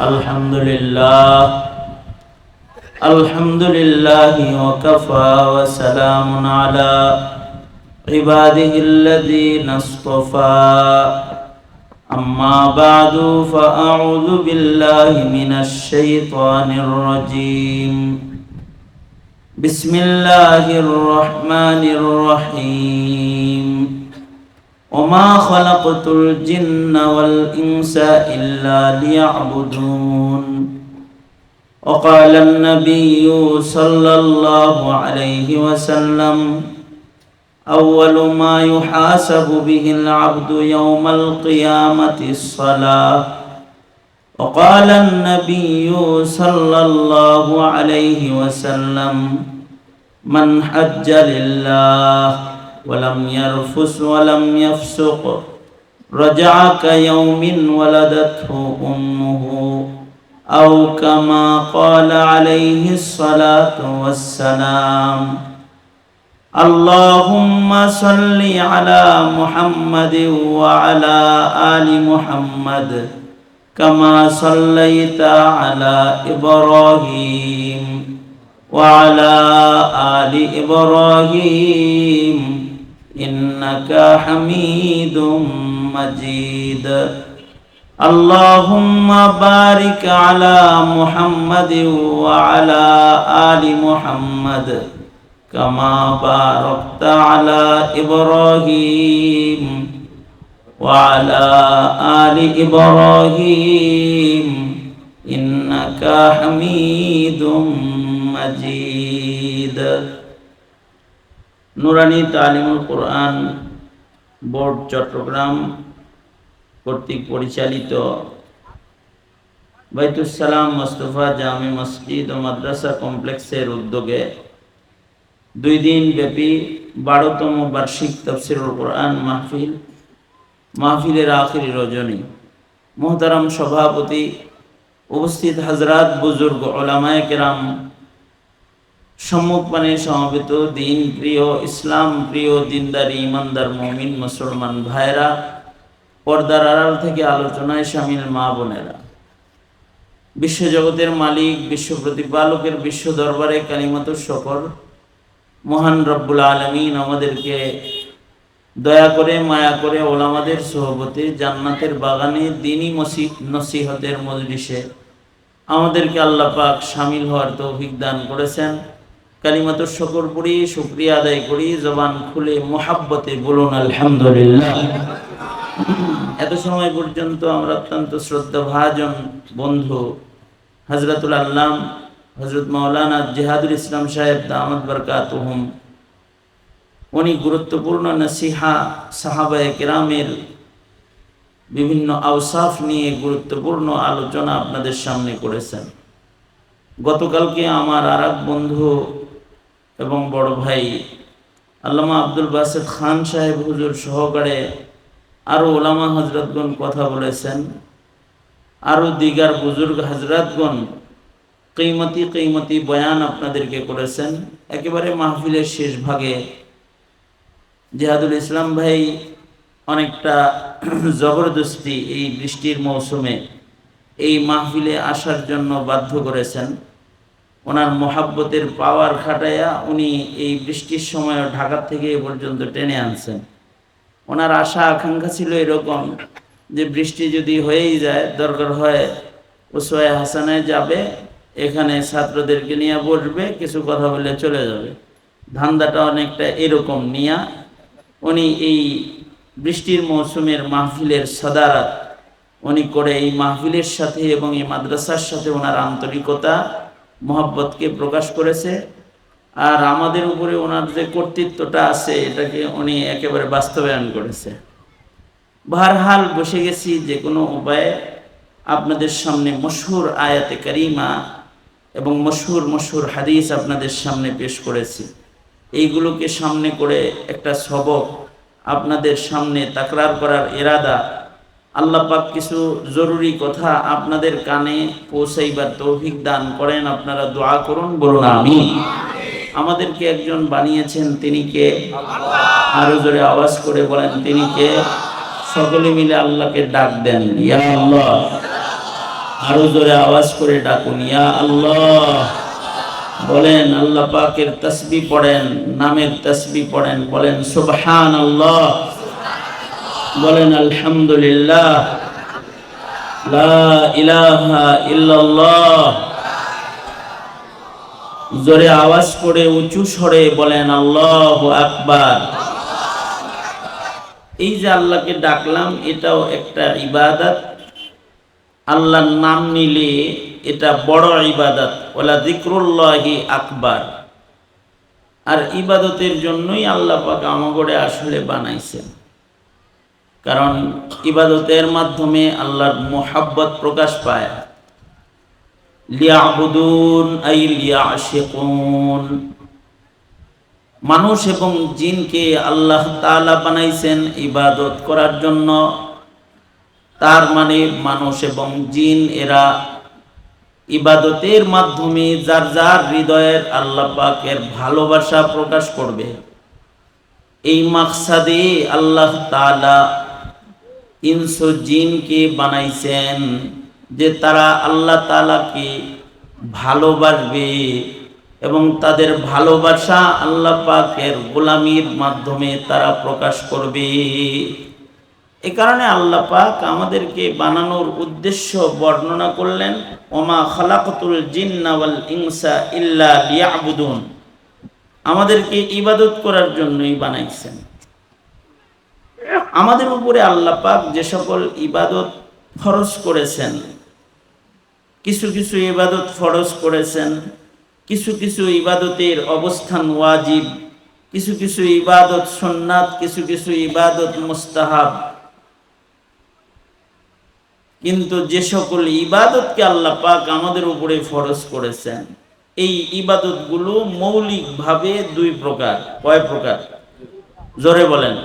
الحمد لله الحمد لله وكفى وسلام على عباده الذين اصطفى أما بعد فأعوذ بالله من الشيطان الرجيم بسم الله الرحمن الرحيم وما خلقت الجن والإنس إلا ليعبدون وقال النبي صلى الله عليه وسلم أول ما يحاسب به العبد يوم القيامة الصلاة وقال النبي صلى الله عليه وسلم من حج لله ولم يرفث ولم يفسق رجع كيوم ولدته أمه أو كما قال عليه الصلاة والسلام اللهم صل على محمد وعلى آل محمد كما صليت على إبراهيم وعلى آل إبراهيم إنك حميد مجيد اللهم بارك على محمد وعلى آل محمد كما باركت على إبراهيم وعلى آل إبراهيم إنك حميد مجيد নুরানি তালিমুল কোরআন board Chittagong কর্তৃক পরিচালিত বাইতুস সালাম মুস্তাফা জামি মসজিদ ও মাদ্রাসা কমপ্লেক্সের উদ্যোগে 2 দিন ব্যাপী 12তম বার্ষিক তাফসীরুল কোরআন মাহফিলের আখিরি রজনী মুহতারাম সভাপতি, উপস্থিত হযরত বুজুর্গ উলামায়ে কেরাম, সম্মুখপানে সমবেত দিন প্রিয়, ইসলাম প্রিয়, দিনদার ইমানদার মুমিন মুসলমান ভাইরা, পর্দার আড়াল থেকে আলোচনায় শামিল মা বোনেরা, বিশ্বজগতের মালিক, বিশ্ব প্রতিপালকের বিশ্ব দরবারে কালিমাতুশ শুকর মহান রব্বুল আলামিন আমাদেরকে দয়া করে মায়া করে ওলামাদের সোহবতে জান্নাতের বাগানে দ্বীনি নসিহতের মজলিসে আমাদেরকে আল্লাহ পাক শামিল হওয়ার তৌফিক দান করেছেন। কালিমাতুশ শুকর পড়ি, শুকরিয়া আদায় করি, জবান খুলে মুহাব্বতে বলুন আলহামদুলিল্লাহ। এত সময় পর্যন্ত আমরা অত্যন্ত শ্রদ্ধাভাজন বন্ধু হযরতুল আল্লাম হযরত মাওলানা জিহাদুল ইসলাম সাহেব দামাত বরকাতুহুম, উনি গুরুত্বপূর্ণ নসিহা সাহাবায়ে কেরামের বিভিন্ন আওসাফ নিয়ে গুরুত্বপূর্ণ আলোচনা আপনাদের সামনে করেছেন। গতকালকে আমার আরেক বন্ধু এবং বড় ভাই আল্লামা আব্দুল বাসেত খান সাহেব হুজুর সহকারে আরও ওলামা হজরতগণ কথা বলেছেন, আরও দিগার বুজুর্গ হজরতগণ কিমতি বয়ান আপনাদেরকে করেছেন। একেবারে মাহফিলের শেষ ভাগে জিহাদুল ইসলাম ভাই অনেকটা জবরদস্তি এই বৃষ্টির মৌসুমে এই মাহফিলে আসার জন্য বাধ্য করেছেন। ওনার মোহাব্বতের পাওয়ার খাটাইয়া উনি এই বৃষ্টির সময় ঢাকা থেকে এ পর্যন্ত টেনে আনছেন। ওনার আশা আকাঙ্ক্ষা ছিল এরকম যে বৃষ্টি যদি হয়েই যায়, দরকার হয় উসওয়ায়ে হাসানায় যাবে, এখানে ছাত্রদেরকে নিয়ে বসবে, কিছু কথা বলে চলে যাবে। ধান্দাটা অনেকটা এরকম নিয়া উনি এই বৃষ্টির মৌসুমের মাহফিলের সাদারাত উনি করে এই মাহফিলের সাথে এবং এই মাদ্রাসার সাথে ওনার আন্তরিকতা মোহাব্বতকে প্রকাশ করেছে। আর আমাদের উপরে ওনার যে কর্তৃত্বটা আছে এটাকে উনি একেবারে বাস্তবায়ন করেছে। বহরহাল বসে গেছি যে কোনো উপায়ে আপনাদের সামনে মশহুর আয়াতে কারিমা এবং মশহুর হাদিস আপনাদের সামনে পেশ করেছি। এইগুলোকে সামনে করে একটা সবক আপনাদের সামনে তাকরার করার ইরাদা, আল্লাহ পাক কিছু জরুরি কথা আপনাদের কানে পৌঁছাইবার তৌফিক দান করেন। আপনারা দোয়া করুন, বলুন আমিন। আমাদেরকে একজন বানিয়েছেন, তিনি কে? আরো জোরে আওয়াজ করে বলেন তিনি কে? সকলে মিলে আল্লাহকে ডাক দেন, ইয়া আল্লাহ। আরো জোরে আওয়াজ করে ডাকুন ইয়া আল্লাহ। বলেন আল্লাহ পাকের তাসবিহ পড়েন, নামের তাসবিহ পড়েন। বলেন সুবহানাল্লাহ, বলেন আলহামদুলিল্লাহ, লা ইলাহা ইল্লাল্লাহ। জোরে আওয়াজ করে উঁচু স্বরে বলেন আল্লাহু আকবার। এই যে আল্লাহকে ডাকলাম, এটাও একটা ইবাদত। আল্লাহর নাম নিলে এটা বড় ইবাদত। ওয়ালা যিকরুল্লাহি আকবার। আর ইবাদতের জন্যই আল্লাহ পাক আমাগরে আসলে বানাইছেন, কারণ ইবাদতের মাধ্যমে আল্লাহর মুহাব্বত প্রকাশ পায়। লিয়াবুদুন আই লিয়াশিকুন। মানুষ এবং জিনকে আল্লাহ তাআলা বানাইছেন ইবাদত করার জন্য। তার মানে মানুষ এবং জিন এরা ইবাদতের মাধ্যমে যার যার হৃদয়ের আল্লাহ পাকের ভালোবাসা প্রকাশ করবে। এই মাকসাদে আল্লাহ তাআলা ইনস ও জিনকে বানাইছেন যে তারা আল্লাহ তাআলাকে ভালোবাসবে এবং তাদের ভালোবাসা আল্লাহ পাকের গোলামির মাধ্যমে তারা প্রকাশ করবে। এই কারণে আল্লাহ পাক আমাদেরকে বানানোর উদ্দেশ্য বর্ণনা করলেন, ওমা খালাকতুল জিন্না ওয়াল ইনসা ইল্লা লিয়াবুদুন। আমাদেরকে ইবাদত করার জন্যই বানাইছেন। আমাদের উপরে আল্লাহ পাক যে সকল ইবাদত ফরজ করেছেন, কিছু কিছু ইবাদত ফরজ করেছেন, কিছু কিছু ইবাদতের অবস্থান ওয়াজিব, কিছু কিছু ইবাদত সুন্নাত, কিছু কিছু ইবাদত মুস্তাহাব। কিন্তু যে সকল ইবাদতকে আল্লাহ পাক আমাদের উপরে ফরজ করেছেন, এই ইবাদতগুলো মৌলিকভাবে দুই প্রকার। কয় প্রকার? জোরে বলেন।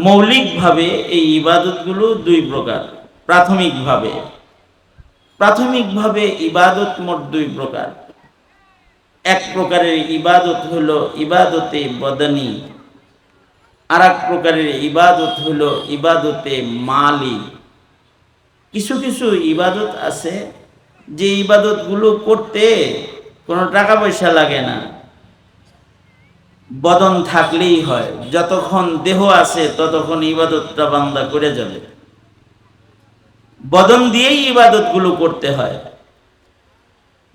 মৌলিকভাবে এই ইবাদতগুলো দুই প্রকার। প্রাথমিকভাবে ইবাদত মোট দুই প্রকার। এক প্রকারের ইবাদত হলো ইবাদতে বদনী, আর এক প্রকারের ইবাদত হলো ইবাদতে মালি। কিছু কিছু ইবাদত আছে যে ইবাদতগুলো করতে কোনো টাকা পয়সা লাগে না, বদন থাকলেই হয়। যতক্ষণ দেহ আছে ততক্ষণ ইবাদতটা বান্দা করে যাবে। বদন দিয়েই ইবাদতগুলো করতে হয়।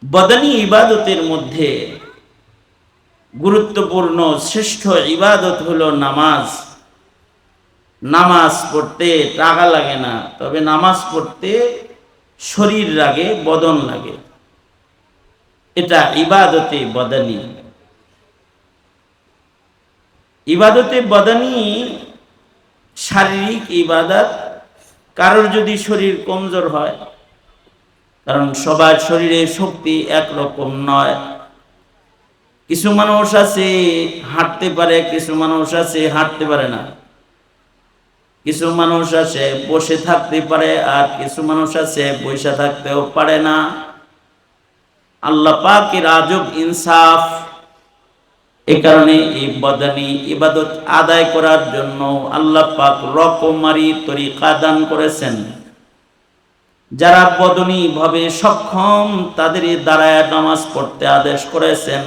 বদনী ইবাদতের মধ্যে গুরুত্বপূর্ণ শ্রেষ্ঠ ইবাদত হলো নামাজ। নামাজ পড়তে টাকা লাগে না, তবে নামাজ পড়তে শরীর লাগে, বদন লাগে। এটা ইবাদতে বদনী। ইবাদতে বদনী শারীরিক ইবাদত। কারোর যদি শরীর কমজোর হয়, কারণ সবার শরীরে শক্তি একরকম নয়। কিছু মানুষ আছে হাঁটতে পারে, কিছু মানুষ আছে হাঁটতে পারে না। কিছু মানুষ আছে বসে থাকতে পারে, আর কিছু মানুষ আছে বসে থাকতেও পারে না। আল্লাহ পাকের আজব ইনসাফ। এই কারণে এই বদনী ইবাদত আদায় করার জন্য আল্লাহ পাক রকমারি তরিকা দান করেছেন। যারা বদনী ভাবে সক্ষম তাদের দাঁড়ায় নামাজ পড়তে আদেশ করেছেন।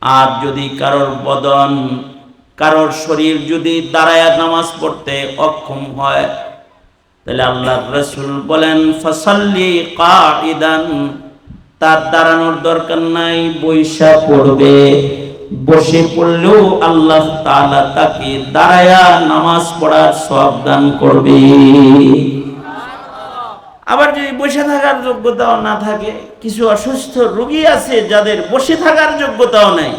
আর যদি কারোর শরীর যদি দাঁড়ায় নামাজ পড়তে অক্ষম হয়, তাহলে আল্লাহর রাসূল বলেন ফাসাল্লি কাঈদান, তার দাঁড়ানোর দরকার নাই, বৈশা পড়বে। বসে পড়লেও আল্লাহ তাআলা তাকে দাঁড়ায়া নামাজ পড়ার সওয়াব দান করবে। আবার যদি বসে থাকার যোগ্যতাও না থাকে, কিছু অসুস্থ রোগী আছে যাদের বসে থাকার যোগ্যতাও নাই,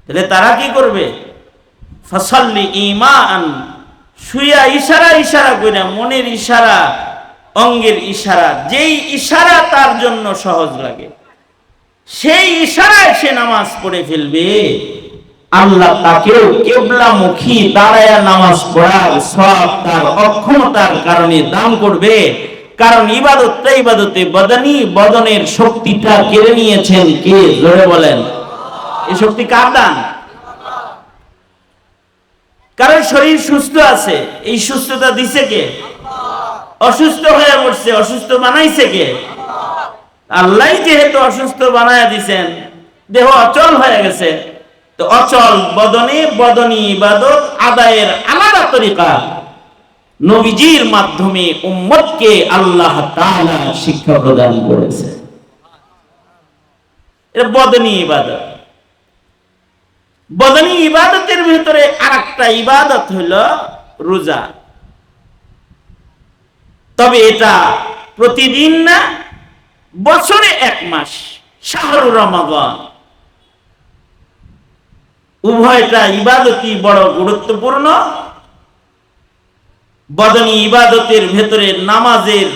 তাহলে তারা কি করবে? ফাসাল্লি ইমান, শুয়া ইশারা করে, মনের ইশারা, অঙ্গের ইশারা, যেই ইশারা তার জন্য সহজ লাগে সেই ইশারায় সে নামাজ পড়ে ফেলবে। আল্লাহ তাকেও কিবলামুখী দাঁড়ায়া নামাজ পড়ার সওয়াব তার অক্ষমতার কারণে দান করবে। কারণ ইবাদতটা ইবাদতে বদনী, বদনের শক্তিটা কেড়ে নিয়েছেন কে? জোরে বলেন। এই শক্তি কার দান? কারণ শরীর সুস্থ আছে, এই সুস্থতা দিছে কে? অসুস্থ হয়ে পড়ছে, অসুস্থ বানাইছে কে? আল্লাহ যেহেতু অসুস্থ বানায়া দিছেন, দেহ অচল হয়ে গেছে, তো অচল বদনী ইবাদত আদায়ের আলাদা তরিকা নবীজির মাধ্যমে উম্মতকে আল্লাহ তাআলা শিক্ষা প্রদান করেছে। এটা বদনী ইবাদত। বদনী ইবাদতের ভিতরে আরেকটা ইবাদত হলো রোজা। তবে এটা প্রতিদিন না, বছরে 1 মাস, শাহরুর রমাদান। উভয়টা ইবাদতই বড় গুরুত্বপূর্ণ। বদনী ইবাদতের ভেতরে নামাজের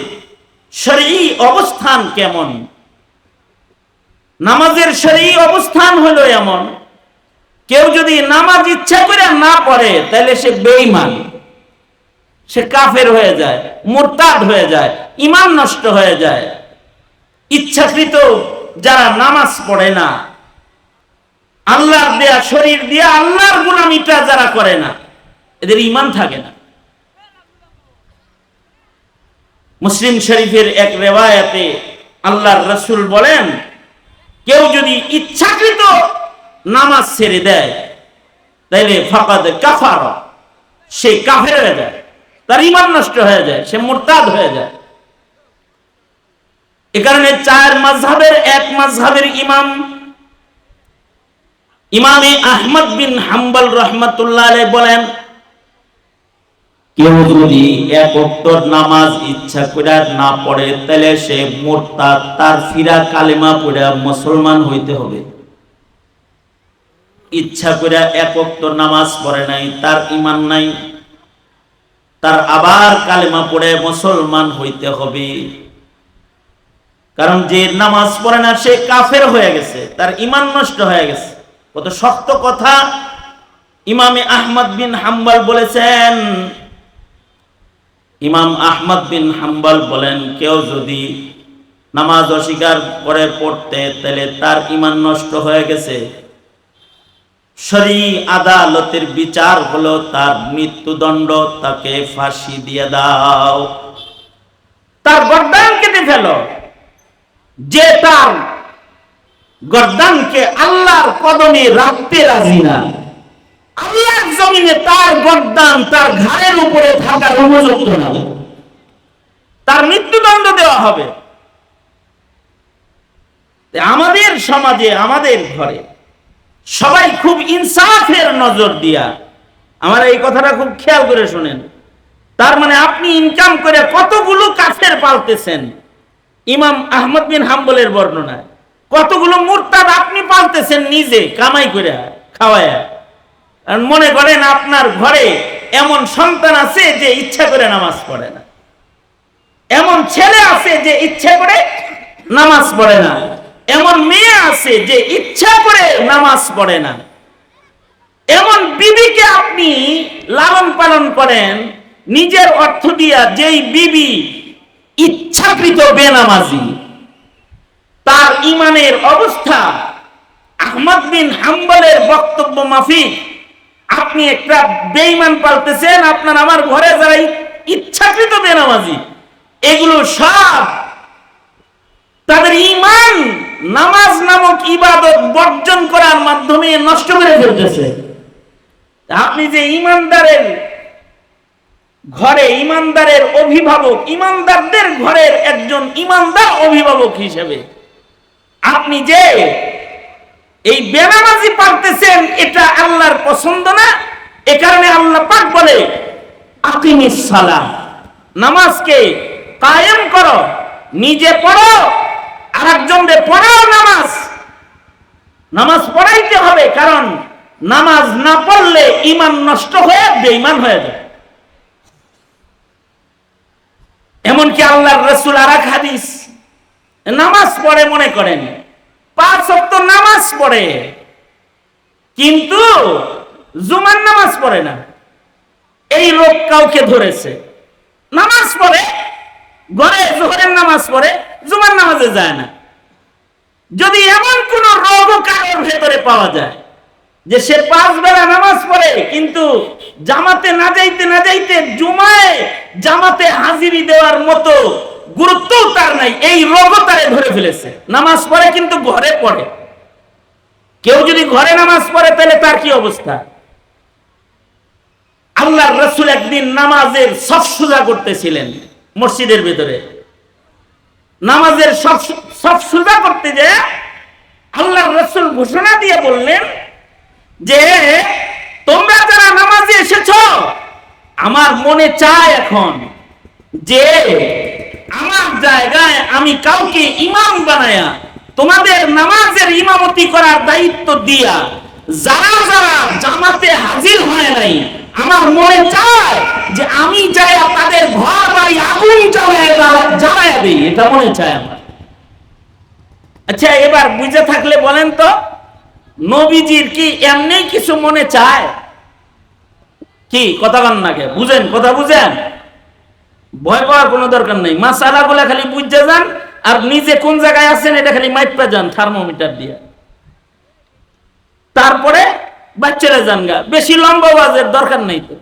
শরঈ অবস্থান কেমন? নামাজের শরঈ অবস্থান হলো এমন, কেউ যদি নামাজ ইচ্ছা করে না পড়ে তাহলে সে বেঈমান, সে কাফের হয়ে যায়, মুরতাদ হয়ে যায়, ঈমান নষ্ট হয়ে যায়। ইচ্ছাকৃত যারা নামাজ পড়ে না, আল্লাহর দেয়া শরীর দিয়ে আল্লাহর গোলামিটা যারা করে না, এদের ঈমান থাকে না। মুসলিম শরীফের এক রিওয়ায়াতে আল্লাহর রাসূল বলেন, কেউ যদি ইচ্ছাকৃত নামাজ ছেড়ে দেয় তাইলে ফাকাদ কাফারা, সে কাফের হয়ে যায়, তার ঈমান নষ্ট হয়ে যায়, সে মুরতাদ হয়ে যায়। এ কারণে 4 মাযহাবের এক মাযহাবের ইমামে আহমদ বিন হাম্বল রাহমাতুল্লাহ আলাইহি বলেন, কেউ যদি 1 ওয়াক্ত নামাজ ইচ্ছা করে না পড়ে তাহলে সে মুরতাদ, তার ফিরা কালেমা পড়ে মুসলমান হইতে হবে। ইচ্ছা করে 1 ওয়াক্ত নামাজ পড়ে নাই, তার ঈমান নাই, তার আবার কালেমা পড়ে মুসলমান হইতে হবে। কারণ যে নামাজ পড়ে না সে কাফের হয়ে গেছে, তার ঈমান নষ্ট হয়ে গেছে। কত শক্ত কথা ইমামে আহমদ বিন হাম্বল বলেছেন। ইমাম আহমদ বিন হাম্বল বলেন, কেউ যদি নামাজ অস্বীকার করে পড়তে তাহলে তার ঈমান নষ্ট হয়ে গেছে। শরঈ আদালতের বিচার হলো তার মৃত্যুদণ্ড, তাকে ফাঁসি দিয়ে দাও, তার গর্দান কেটে ফেলো। যে তার গর্দানকে আল্লাহর কদমে রাখতে রাজি না, আল্লাহর জমিনে তার গর্দান তার ঘাড়ের উপরে থাকার উপযুক্ত না, তার মৃত্যুদণ্ড দেওয়া হবে। আমাদের সমাজে, আমাদের ঘরে সবাই খুব ইনসাফের নজর দিয়া, আমার এই কথাটা খুব খেয়াল করে শুনেন। তার মানে আপনি ইনকাম করে কতগুলো কাফের পালতেছেন, ইমাম আহমদ বিন হাম্বলের বর্ণনায় কতগুলো মুরতাদ আপনি পালতেছেন নিজে কামাই করে খাওয়ায়া। আর মনে করেন আপনার ঘরে এমন সন্তান আছে যে ইচ্ছা করে নামাজ পড়ে না, এমন ছেলে আছে যে ইচ্ছা করে নামাজ পড়ে না, এমন মেয়ে আছে যে ইচ্ছা করে নামাজ পড়ে না, এমন বিবিকে আপনি লালন পালন করেন নিজের অর্থ দিয়া, যেই বিবি ইচ্ছাকৃত বেনামাজি, তার ঈমানের অবস্থা আহমদ বিন হাম্বলের বক্তব্য মাফিক আপনি একটা বেঈমান পালতেছেন। আপনার আমার ঘরে যারা ইচ্ছাকৃত বেনামাজি, এগুলো সব তাদের ঈমান নামাজ নামক ইবাদত বর্জন করার মাধ্যমে নষ্ট করে ফেলতেছে। আপনি যে ঈমানদারের ঘরে, ঈমানদারের অভিভাবক, ঈমানদারদের ঘরের একজন ঈমানদার অভিভাবক হিসেবে আপনি যে এই বেনামাজি পালতেছেন, এটা আল্লাহর পছন্দ না। এ কারণে আল্লাহ পাক বলে, আকিমিস সালাহ, নামাজকে কায়েম করো, নিজে পড়ো, আরেকজনকে পড়াও। নামাজ পড়াইতে হবে, কারণ নামাজ না পড়লে ঈমান নষ্ট হয়ে বেঈমান হয়ে যায়। এমনকি আল্লাহর রাসূল আরেক হাদিস, নামাজ পড়ে মনে করেন 5 ওয়াক্ত নামাজ পড়ে, কিন্তু জুমার নামাজ পড়ে না। এই রোগ কাউকে ধরেছে, নামাজ পড়ে, ঘরে জোহরের নামাজ পড়ে, জুমার নামাজে যায় না। যদি এমন কোন রোগ কারোর ভেতরে পাওয়া যায় যে সে 5 বেলা নামাজ পড়ে, কিন্তু জামাতে না যাইতে জুমায় জামাতে হাজিরি দেওয়ার মতো গুরুত্ব তার নাই, এই রোগও তারে ধরে ফেলেছে। নামাজ পড়ে কিন্তু ঘরে পড়ে। কেউ যদি ঘরে নামাজ পড়ে তাহলে তার কি অবস্থা? আল্লাহর রাসূল একদিন নামাজের সফ সুজা করতেছিলেন মসজিদের ভিতরে। নামাজের সফ সুজা করতে যে আল্লাহর রাসূল ঘোষণা দিয়ে বললেন যে তোমরা যারা নামাজে এসেছো, আমার মনে চায় এখন যে আমার জায়গায় আমি কাউকে ইমাম বানায়া তোমাদের নামাজের ইমামতি করার দায়িত্ব দিয়া যারা যারা জামাতে হাজির হয় নাই, আমার মনে চায় যে আমি যাই তাদের ঘর বাড়ি আগুন জ্বালায়া দিই, এটা মনে চায় আমার। আচ্ছা, এবার বুঝে থাকলে বলেন তো, নবীজির কি এমনি কিছু মনে চায়? কি কথা বলেন না কে? বুঝেন, কথা বুঝেন, ভয় পাওয়ার কোনো দরকার নেই। মাসালা গুলা খালি বুঝে যান, আর নিজে কোন জায়গায় আছেন এটা খালি মাইপা যান থার্মোমিটার দিয়ে, তারপরে বাচ্চারা যান গা। বেশি লম্বা ওয়াজের দরকার নেই তো।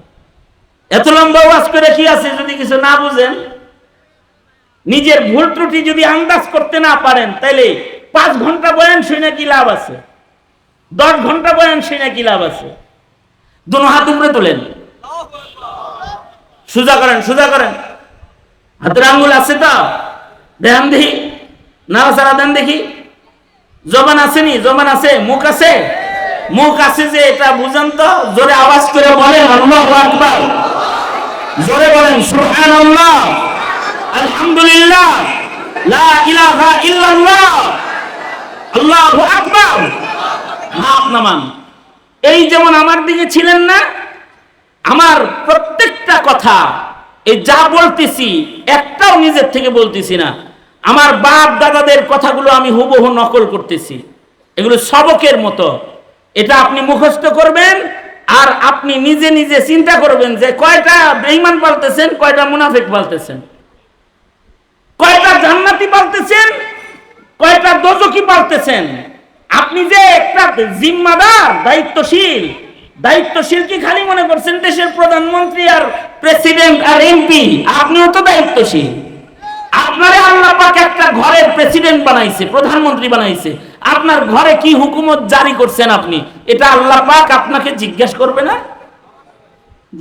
এত লম্বা ওয়াজ করে কি আছে যদি কিছু না বুঝেন? নিজের ভুল ত্রুটি যদি আন্দাজ করতে না পারেন, তাইলে 5 ঘন্টা বয়ান শুনে কি লাভ আছে? 10 ঘন্টা বয়ান শুনে কি লাভ আছে? দুনো হাত উপরে তোলেন, সোজা করেন, সোজা করেন। হাতের আঙ্গুল আছে তো? দেখান দেখি, নাড়াচাড়া দেন দেখি। জবান আসেনি? জবান আছে? মুখ আছে? মুখ আছে যে এটা বুঝেন তো। জোরে আওয়াজ করে বলেন আল্লাহু আকবার, জোরে বলেন সুবহানাল্লাহ, আলহামদুলিল্লাহ, লা ইলাহা ইল্লাল্লাহ, আল্লাহু আকবার। হাত নামান। এই যেমন আমার দিকে ছিলেন না, আমার প্রত্যেকটা কথা এই যা বলতেছি একটাও নিজের থেকে বলতেছি না, আমার বাপ দাদাদের কথাগুলো আমি হুবহু নকল করতেছি। এগুলো সবকের মতো। এটা আপনি মুখস্থ করবেন, আর আপনি নিজে নিজে চিন্তা করবেন যে কয়টা বেঈমান পালতেছেন, কয়টা মুনাফিক পালতেছেন, কয়টা জান্নাতি পালতেছেন, কয়টা দোজখী পালতেছেন। আপনি যে একটা জিম্মাদার, দায়িত্বশীল কি খালি মনে করছেন দেশের প্রধানমন্ত্রী আর প্রেসিডেন্ট আর এমপি? আপনিও তো দায়িত্বশীল। আপনারে আল্লাহ পাক একটা ঘরের প্রেসিডেন্ট বানাইছে, প্রধানমন্ত্রী বানাইছে। আপনার ঘরে কি হুকুমত জারি করছেন আপনি, এটা আল্লাহ পাক আপনাকে জিজ্ঞেস করবে না?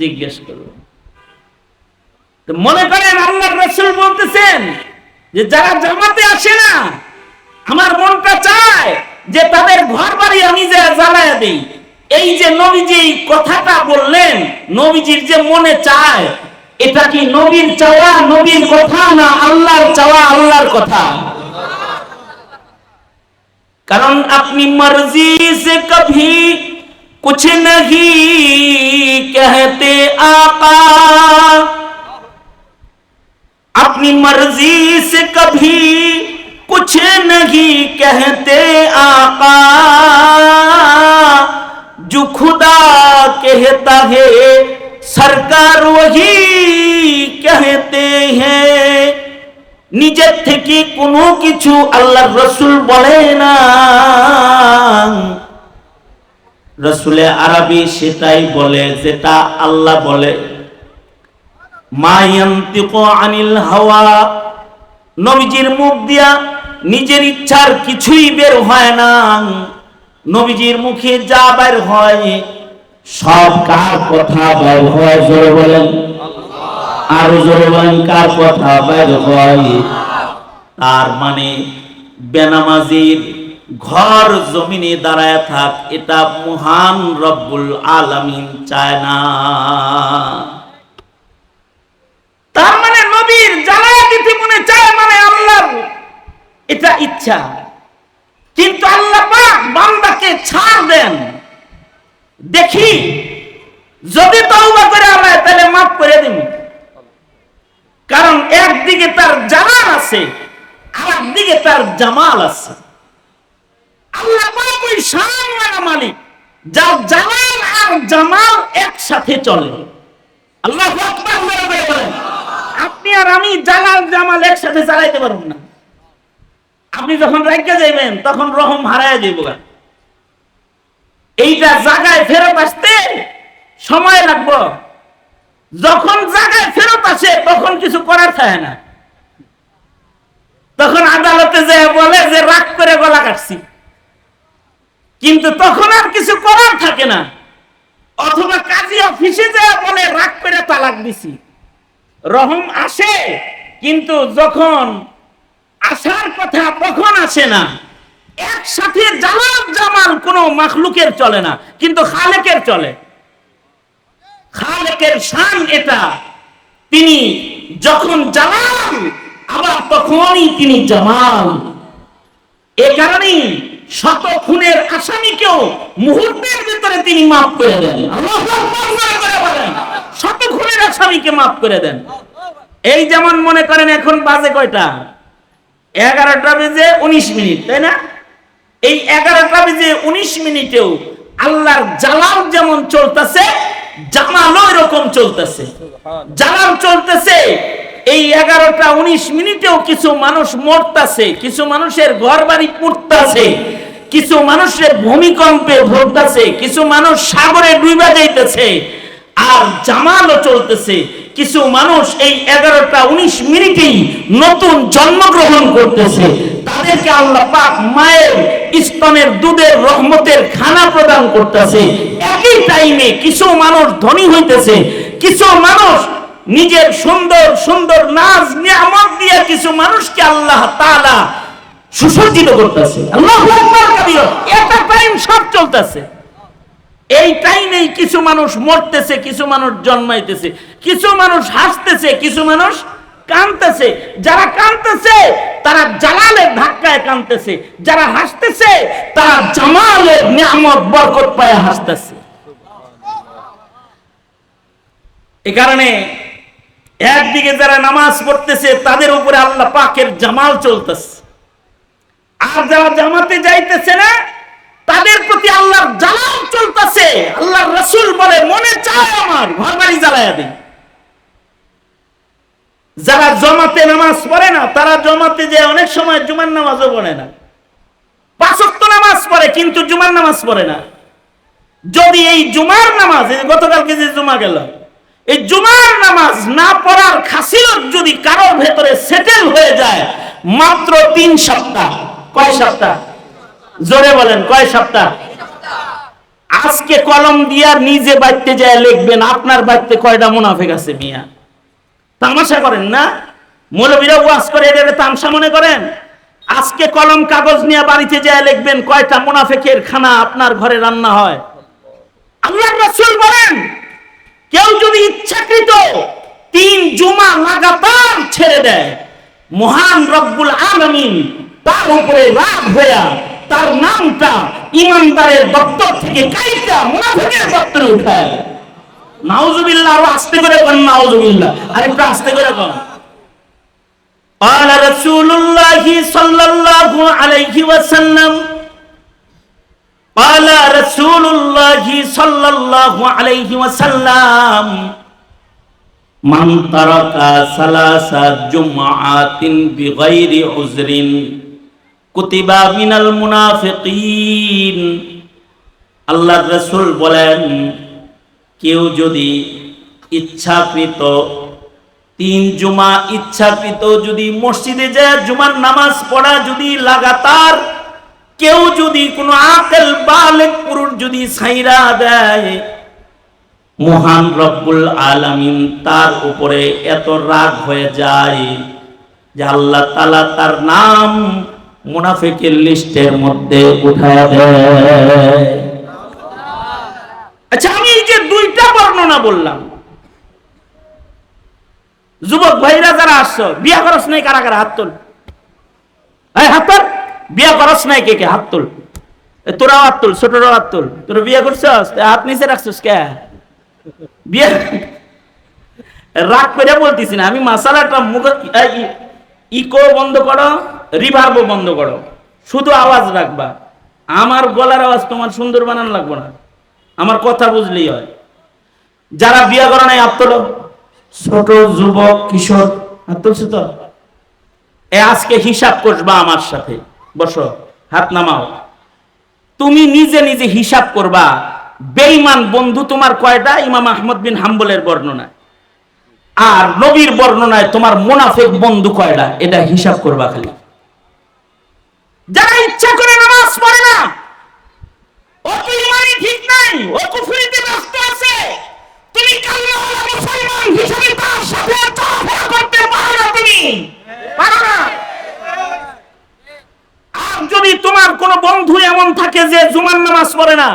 জিজ্ঞেস করবে। তো মনে করেন আল্লাহর রাসূল বলতেছেন যে যারা জামাতে আসে না, আমার মনটা চায় যে তাদের ঘর বাড়ি আমি যে জ্বালায়া দেই। এই যে নবীজি কথাটা বললেন, নবীজির যে মনে চায়, এটা কি নবীর চাওয়া, নবীর কথা, না আল্লাহর চাওয়া, আল্লাহর কথা? কারণ আপনি মর্জি সে কভি কুছ नहीं कहते आका, अपनी मर्जी से कभी कुछ नहीं कहते आका, जो खुदा कहता है सरकार वही कहते हैं। নিজের থেকে কোনো কিছু আল্লাহর রাসূল বলে না, রাসূলে আরবি সেটাই বলে যেটা আল্লাহ বলে। মা ইয়ান্তিকু আনিল হাওয়া, নবীজির মুখ দিয়া নিজের ইচ্ছার কিছুই বের হয় না। নবীজির মুখে যা বের হয় সব কার কথা বের হয়? জোরে বলেন, আর জোরে বলেন, কার কথা বের হয়? তার মানে বেনামাজির ঘর জমিনে দাঁড়ায় থাক, এটা মহান রব্বুল আলামিন চায় না। তার মানে নবীর জ্বালায়া দিতে মনে চায়, মানে আল্লাহর এটা ইচ্ছা। কিন্তু আল্লাহ পাক বান্দাকে ছাড় দেন, দেখি যদি তওবা করে আল্লাহ তাহলে মাফ করে দিন। কারণ একদিকে তার জালাল আছে, আর একদিকে তার জামাল আছে। আল্লাহ পাক ওই শানওয়ালা মালিক, যার জালাল আর জামাল একসাথে চলে। আল্লাহু আকবার বলেন। আপনি আর আমি জালাল জামাল একসাথে চালাইতে পারব না। আপনি যখন রাইগা যাইবেন তখন রহম হারায়া যাইব। এইটা জায়গায় ফেরত আসতে সময় লাগবে। যখন জায়গায় ফেরত আসে তখন কিছু করার থাকে না, তখন আদালতে যে বলে যে রাগ করে গলা কাটছি, কিন্তু তখন আর কিছু করার থাকে না। অথবা কাজী অফিসে যে বলে রাগ করে তালাক দিছি, রহম আসে কিন্তু যখন আসার কথা তখন আসে না। একসাথে জালাল জামাল কোনো মাখলুকের চলে না, কিন্তু খালেকের চলে। খালেকের শান এটা, তিনি যখন জালাল আবার তখনই তিনি জামাল। এ কারণেই শত খুনের আসামিকেও মুহূর্তের ভিতরে তিনি মাফ করে দেন। আল্লাহু আকবার করে বলেন, শত খুনের আসামিকে মাফ করে দেন। এই যেমন মনে করেন এখন বাজে কয়টা? 11টা বেজে 19 মিনিট, তাই না? এই 11টা বেজে 19 মিনিটেও আল্লাহর জালাল যেমন চলতেছে, জামালও এরকম চলতেছে। জালাল চলতেছে, এই 11টা 19 মিনিটেও কিছু মানুষ মরতেছে, কিছু মানুষের ঘর বাড়ি পুড়তেছে, কিছু মানুষের ভূমিকম্পে ভরতেছে, কিছু মানুষ সাগরে ডুবে যাইতেছে। আর জামালও চলতেছে, কিছু মানুষ এই 11টা 19 মিনিটেই নতুন জন্মগ্রহণ করতেছে। তাদেরকে আল্লাহ পাক মায়ের স্তনের দুধের রহমতের খানা প্রদান করতেছে। একই টাইমে কিছু মানুষ ধনী হইতেছে, কিছু মানুষ নিজের সুন্দর সুন্দর নাজ নিয়ামত দিয়ে কিছু মানুষকে আল্লাহ তাআলা সুসজ্জিত করতেছে। আল্লাহু আকবার কাবীরা। একটা টাইম সব চলতেছে। এই টাইমেই কিছু মানুষ মরতেছে, কিছু মানুষ জন্মাইতেছে, কিছু মানুষ হাসতেছে, কিছু মানুষ কাঁদতেছে। যারা কাঁদতেছে তারা জালালের ধাক্কায় কাঁদতেছে, যারা হাসতেছে তারা জামালের নিয়ামত বরকত পায় হাসতেছে। এই কারণে একদিকে যারা নামাজ পড়তেছে তাদের উপরে আল্লাহ পাকের জামাল চলতেছে, আর যারা জামাতে যাইতেছে না তাদের প্রতি আল্লাহর জালাল চলতেছে। আল্লাহর রাসূল বলে, মনে চায় আমার ঘর বাড়ি জ্বালায়া দেই। যারা জামাতে নামাজ পড়ে না তারা জামাতে যে অনেক সময় জুমার নামাজও পড়ে না, 5 ওয়াক্ত নামাজ পড়ে কিন্তু জুমার নামাজ পড়ে না। যদি এই জুমার নামাজ, গতকালকে যে জুমা গেল, এই জুমার নামাজ না পড়ার খাসিলত যদি কারোর ভেতরে সেটেল হয়ে যায়, মাত্র 3 সপ্তাহ। কয় সপ্তাহ? জোরে বলেন, কয় সপ্তাহ? আজকে কলম দিয়া নিজে বাইতে যায় লিখবেন আপনার বাইতে কয়টা মুনাফিক আছে। মিয়া তামাশা করেন না? মৌলবীরা ওয়াজ করে এটা তামসা মনে করেন? আজকে কলম কাগজ নিয়ে বাড়িতে যায় লিখবেন কয়টা মুনাফিকের খানা আপনার ঘরে রান্না হয়। আল্লাহর রাসূল বলেন, কেউ যদি ইচ্ছাকৃত 3 জুমা লাগাতার ছেড়ে দেয়, মহান রব্বুল আলামিন তার উপরে রাগ হইয়া তার নামটা ইমানদারের দপ্তর থেকে কাইটা মুনাফিকের দপ্তরে উঠায়। নাউজুবিল্লাহ। আর আস্তে করে বলেন নাউজুবিল্লাহ। আর একটু আস্তে করে বলেন। قال رسول الله صلى الله عليه وسلم قال رسول الله صلى الله عليه وسلم من ترك 3 جمعات بغير عذر كتب من المنافقين। আল্লাহর রাসূল বলেন, কেউ যদি ইচ্ছাকৃত 3 জুমা ইচ্ছাকৃত যদি মসজিদে যায় জুমার নামাজ পড়া যদি লাগাতার, কেউ যদি কোনো আকেল বালেগ পুরুষ যদি ছাইরা দেয়, মহান রব্বুল আলামিন তার উপরে এত রাগ হয়ে যায় যে আল্লাহ তাআলা তার নাম মুনাফিকের লিস্টের মধ্যে উঠায় দেয়। আচ্ছা, আমি এই যে 2টা বর্ণনা বললাম, যুবক ভাইরা যারা আসছো, বিয়া করছ নাই কারা কারা হাত তোল। এই হাত তোল। বিয়া করছ নাই কে কে হাত তোল। তোরাও হাত তোল, ছোটরাও হাত তোল। তোরা বিয়া করছস? হাত নিচে রাখছস কে? বিয়া রাগ করে বলতিস না আমি। মাসালাটা ইকো বন্ধ করো, রিভার্বও বন্ধ করো, শুধু আওয়াজ রাখবা। আমার গলার আওয়াজ তোমার সুন্দর বানান লাগবে না, আমার কথা বুঝলেই হয়। যারা বিয়া করে নাই হাত তোলো। ছোট যুবক কিশোর হাত তুলছে তো? আজকে হিসাব করবা আমার সাথে। বসো, হাত নামাও। তুমি নিজে নিজে হিসাব করবা বেঈমান বন্ধু তোমার কয়টা ইমাম আহমদ বিন হাম্বলের বর্ণনা, আর নবীর বর্ণনায় তোমার মুনাফিক বন্ধু কয়টা, এটা হিসাব করবা খালি। যারা ইচ্ছা করে নামাজ পড়ে না, ও তো ইমানই ঠিক নাই, ও কুফরিতে ব্যস্ত আছে, তুমি কাল্লাওয়ালা মুসলমান হিসেবে তার সাথে চলাফেরা করতে পারো না, তুমি পারো না। আর যদি তোমার কোন বন্ধু এমন থাকে যে জুমার নামাজ পড়ে না,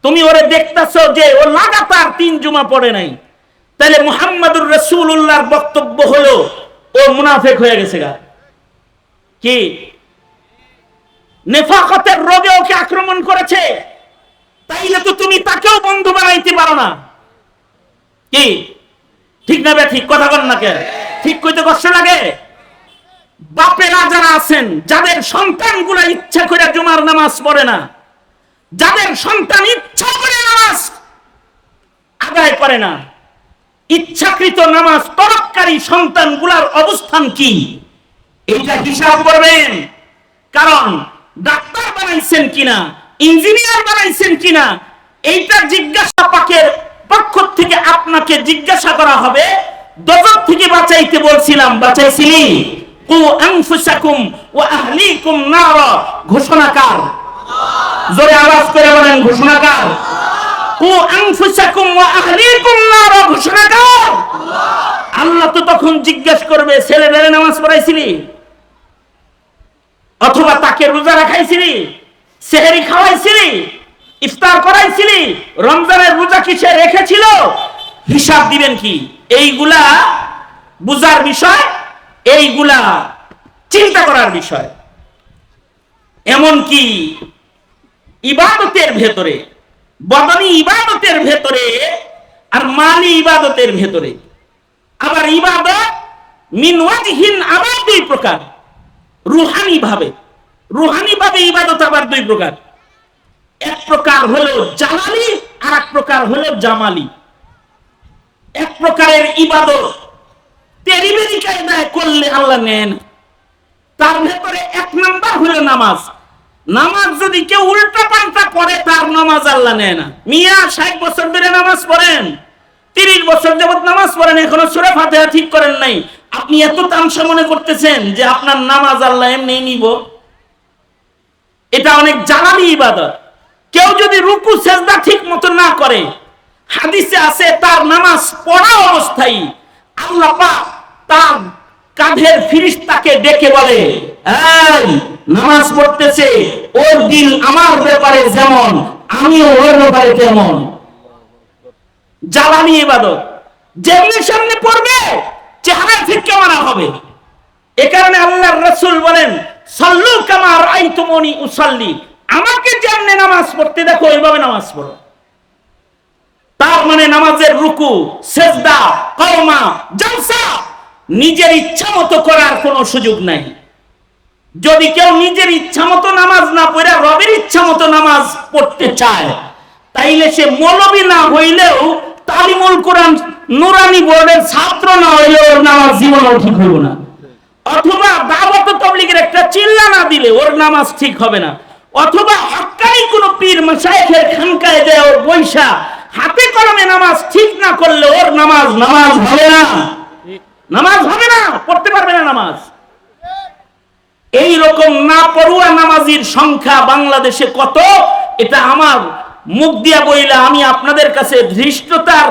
তুমি ওরে দেখতেছো যে ও লাগাতার 3 জুমা পড়ে নাই, তাহলে মুহাম্মাদুর রাসূলুল্লাহর বক্তব্য হলো ও মুনাফিক হয়ে গেছে গা। কি নেফাকতের রোগে ওকে আক্রমণ করেছে, তাইলে তো তুমি তাকেও বন্ধু বানাইতে পারো না। কি ঠিক না বে ঠিক কথা বল না, কে ঠিক কইতে কষ্ট লাগে? বাপেরা যারা আছেন, যাদের সন্তানগুলো ইচ্ছা করে জুমার নামাজ পড়ে না, যাদের সন্তান ইচ্ছা করে নামাজ আদায় করে না, ইচ্ছাকৃত নামাজ তরককারী সন্তানগুলার অবস্থান কি, এটা হিসাব করবেন। কারণ ডাক্তার বানাইছেন কিনা, ইঞ্জিনিয়ার বানাইছেন কিনা, এইটা জিজ্ঞাসা পাকের পক্ষ থেকে আপনাকে জিজ্ঞাসা করা হবে। দজব থেকে বাঁচাইতে বলছিলাম, বাঁচাইছিলি? কু আনফুসাকুম ওয়া আহলিকুম নার, ঘোষণাকার জোরে আওয়াজ করে বলেন ঘোষণাকার। কু আনফুসাকুম ওয়া আহলিকুম নার, ঘোষণাকার আল্লাহ। তো তখন জিজ্ঞাসা করবে, ছেলেদের নামাজ পড়াইছিলি? অথবা তাকে রোজা রাখাইছিলি, সেহরি খাওয়াইছিলি, ইফতার করাইছিলি, রমজানের রোজা কি সে রেখেছিল? হিসাব দিবেন কি? এইগুলা বুঝার বিষয়, এইগুলা চিন্তা করার বিষয়। এমন কি ইবাদতের ভেতরে, বদনী ইবাদতের ভেতরে আর মালি ইবাদতের ভেতরে, আবার ইবাদত মিন ওয়াজহিন আবার 2 প্রকার। রুহানি ভাবে ইবাদত আবার 2 প্রকার। এক প্রকার হলো জালালি, আর এক প্রকার হলো জামালি। এক প্রকারের ইবাদত তেরিবেরি কায়দায় করলে আল্লাহ নেন, তার ভেতরে 1 নাম্বার হলো নামাজ। নামাজ যদি কেউ উল্টা পাল্টা করে, তার নামাজ আল্লাহ নেয় না। মিয়া 60 বছর ধরে নামাজ পড়েন, 30 বছর যাবত নামাজ পড়েন, এখনো সূরা ফাতিহা ঠিক করেন নাই, আপনি এত তামসা মনে করতেছেন যে আপনার নামাজ আল্লাহ এমনি নিব? এটা অনেক জালালি ইবাদত। কেউ যদি রুকু সেজদা ঠিক মতো না করে, হাদিসে আছে তার নামাজ পড়া অবস্থায় আল্লাহ পাক তার কাঁধের ফেরেশতাকে ডেকে বলে, এই নামাজ পড়তেছে, ওর দিল আমার ব্যাপারে যেমন, আমিও ওর ব্যাপারে তেমন। জালালি ইবাদত যেমনি সামনে পড়বে, চেহারা ফিরকে মারা হবে। এ কারণে আল্লাহর রাসূল বলেন, সাল্লু কামা রাআইতুমুনি উসাল্লি, আমাকে যেমনি নামাজ পড়তে দেখো ওইভাবে নামাজ পড়ো। তার মানে নামাজের রুকু, সেজদা, কওমা, জালসা নিজের ইচ্ছা মতো করার কোনো সুযোগ নাই। যদি কেউ নিজের ইচ্ছা মতো নামাজ না পড়ে রবের ইচ্ছা মতো নামাজ পড়তে চায়, তাইলে সে মৌলবী না হইলেও তালিমুল কোরআন নুরানি বোর্ডের ছাত্র না হইলেও ওর নামাজ জীবনেও ঠিক হইব না। অথবা দাওয়াত তাবলীগের একটা চিল্লা না দিলে ওর নামাজ ঠিক হবে না। অথবা হক্কানি কোন পীর মাশায়েখের খানকায় যায় ওর বৈশা হাতে কলমে নামাজ ঠিক না করলে ওর নামাজ হবে না, নামাজ হবে না, পড়তে পারবে না নামাজ। এই রকম না পড়ুয়া নামাজির সংখ্যা বাংলাদেশে কত, এটা আমার মুখ দিয়া বইলা আমি আপনাদের কাছে ধৃষ্টতার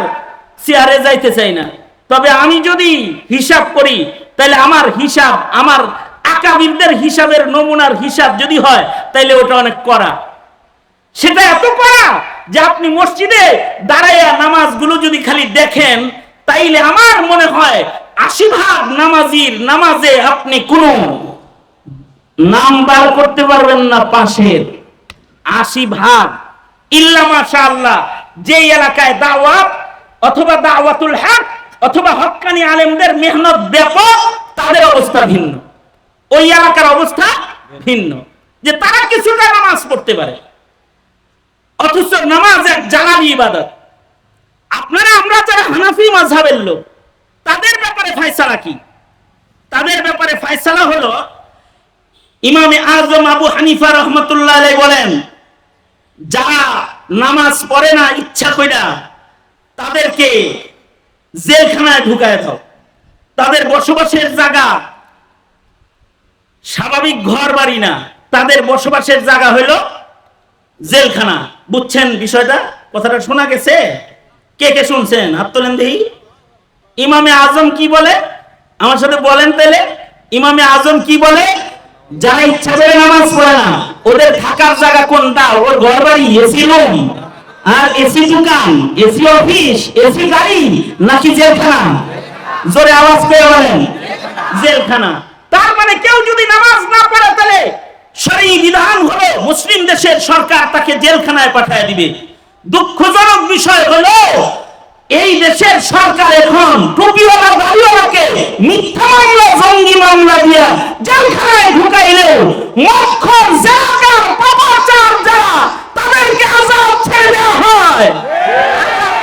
চেয়ারে যাইতে চাই না। তবে আমি যদি হিসাব করি, তাহলে আমার হিসাব, আমার আকাবিরদের হিসাবের নমুনার হিসাব যদি হয়, তাহলে ওটা অনেক করা। সেটা এত করা যে আপনি মসজিদে দাঁড়াইয়া নামাজগুলো যদি খালি দেখেন, তাইলে আমার মনে হয় 80% নামাজির নামাজে আপনি কোনো নাম্বার করতে পারবেন না পাশের। 80% ইল্লা মাশাআল্লাহ যে এলাকায় দাওয়াত অথবা দাওয়াতুল হক অথবা হক্কানি আলেমদের মেহনত ব্যাপক, তাদের অবস্থা ভিন্ন, ওই এলাকার অবস্থা ভিন্ন, যে তারা কিছুটা নামাজ পড়তে পারে। অথচ নামাজ এক জালালি ইবাদত। আপনারা আমরা যারা হানাফি মাযহাবের লোক, তাদের ব্যাপারে ফয়সালা কি? তাদের ব্যাপারে ফয়সালা হলো, ইমামে আযম আবু হানিফা রাহমাতুল্লাহ আলাইহি বলেন, যারা নামাজ পড়ে না ইচ্ছা কইরা তাদেরকে জেলখানায় ঢুকায় দাও। তাদের বসবাসের জায়গা স্বাভাবিক ঘর বাড়ি না, তাদের বসবাসের জায়গা হইল জেলখানা। বুঝছেন বিষয়টা? কথাটা শোনা গেছে? কে কে শুনছেন হাত তোলেন দেখি। ইমামে আজম কি বলে আমার সাথে বলেন তাহলে। ইমামে আজম কি বলে? যারা ইচ্ছা করে নামাজ পড়ে না ওদের থাকার জায়গা কোনটা? ওর ঘর বাড়ি, এসি রুম আর এসি দোকান, এসি অফিস, এসি গাড়ি, নাকি জেলখানা? জোরে আওয়াজ করে বলেন জেলখানা। তার মানে কেউ যদি নামাজ না পড়ে তাহলে শরঈ বিধান হলো মুসলিম দেশের সরকার তাকে জেলখানায় পাঠিয়ে দিবে। দুঃখজনক বিষয় হলো এই দেশের সরকার এখন টুপিওয়ালা দাড়িওয়ালাকে মিথ্যা মামলা, জঙ্গি মামলা দিয়া জেলখানায় ঢুকাইলেও মক্খর জাকার পাপাচার যারা তাদেরকে আযাব ছেড়ে দেওয়া হয়,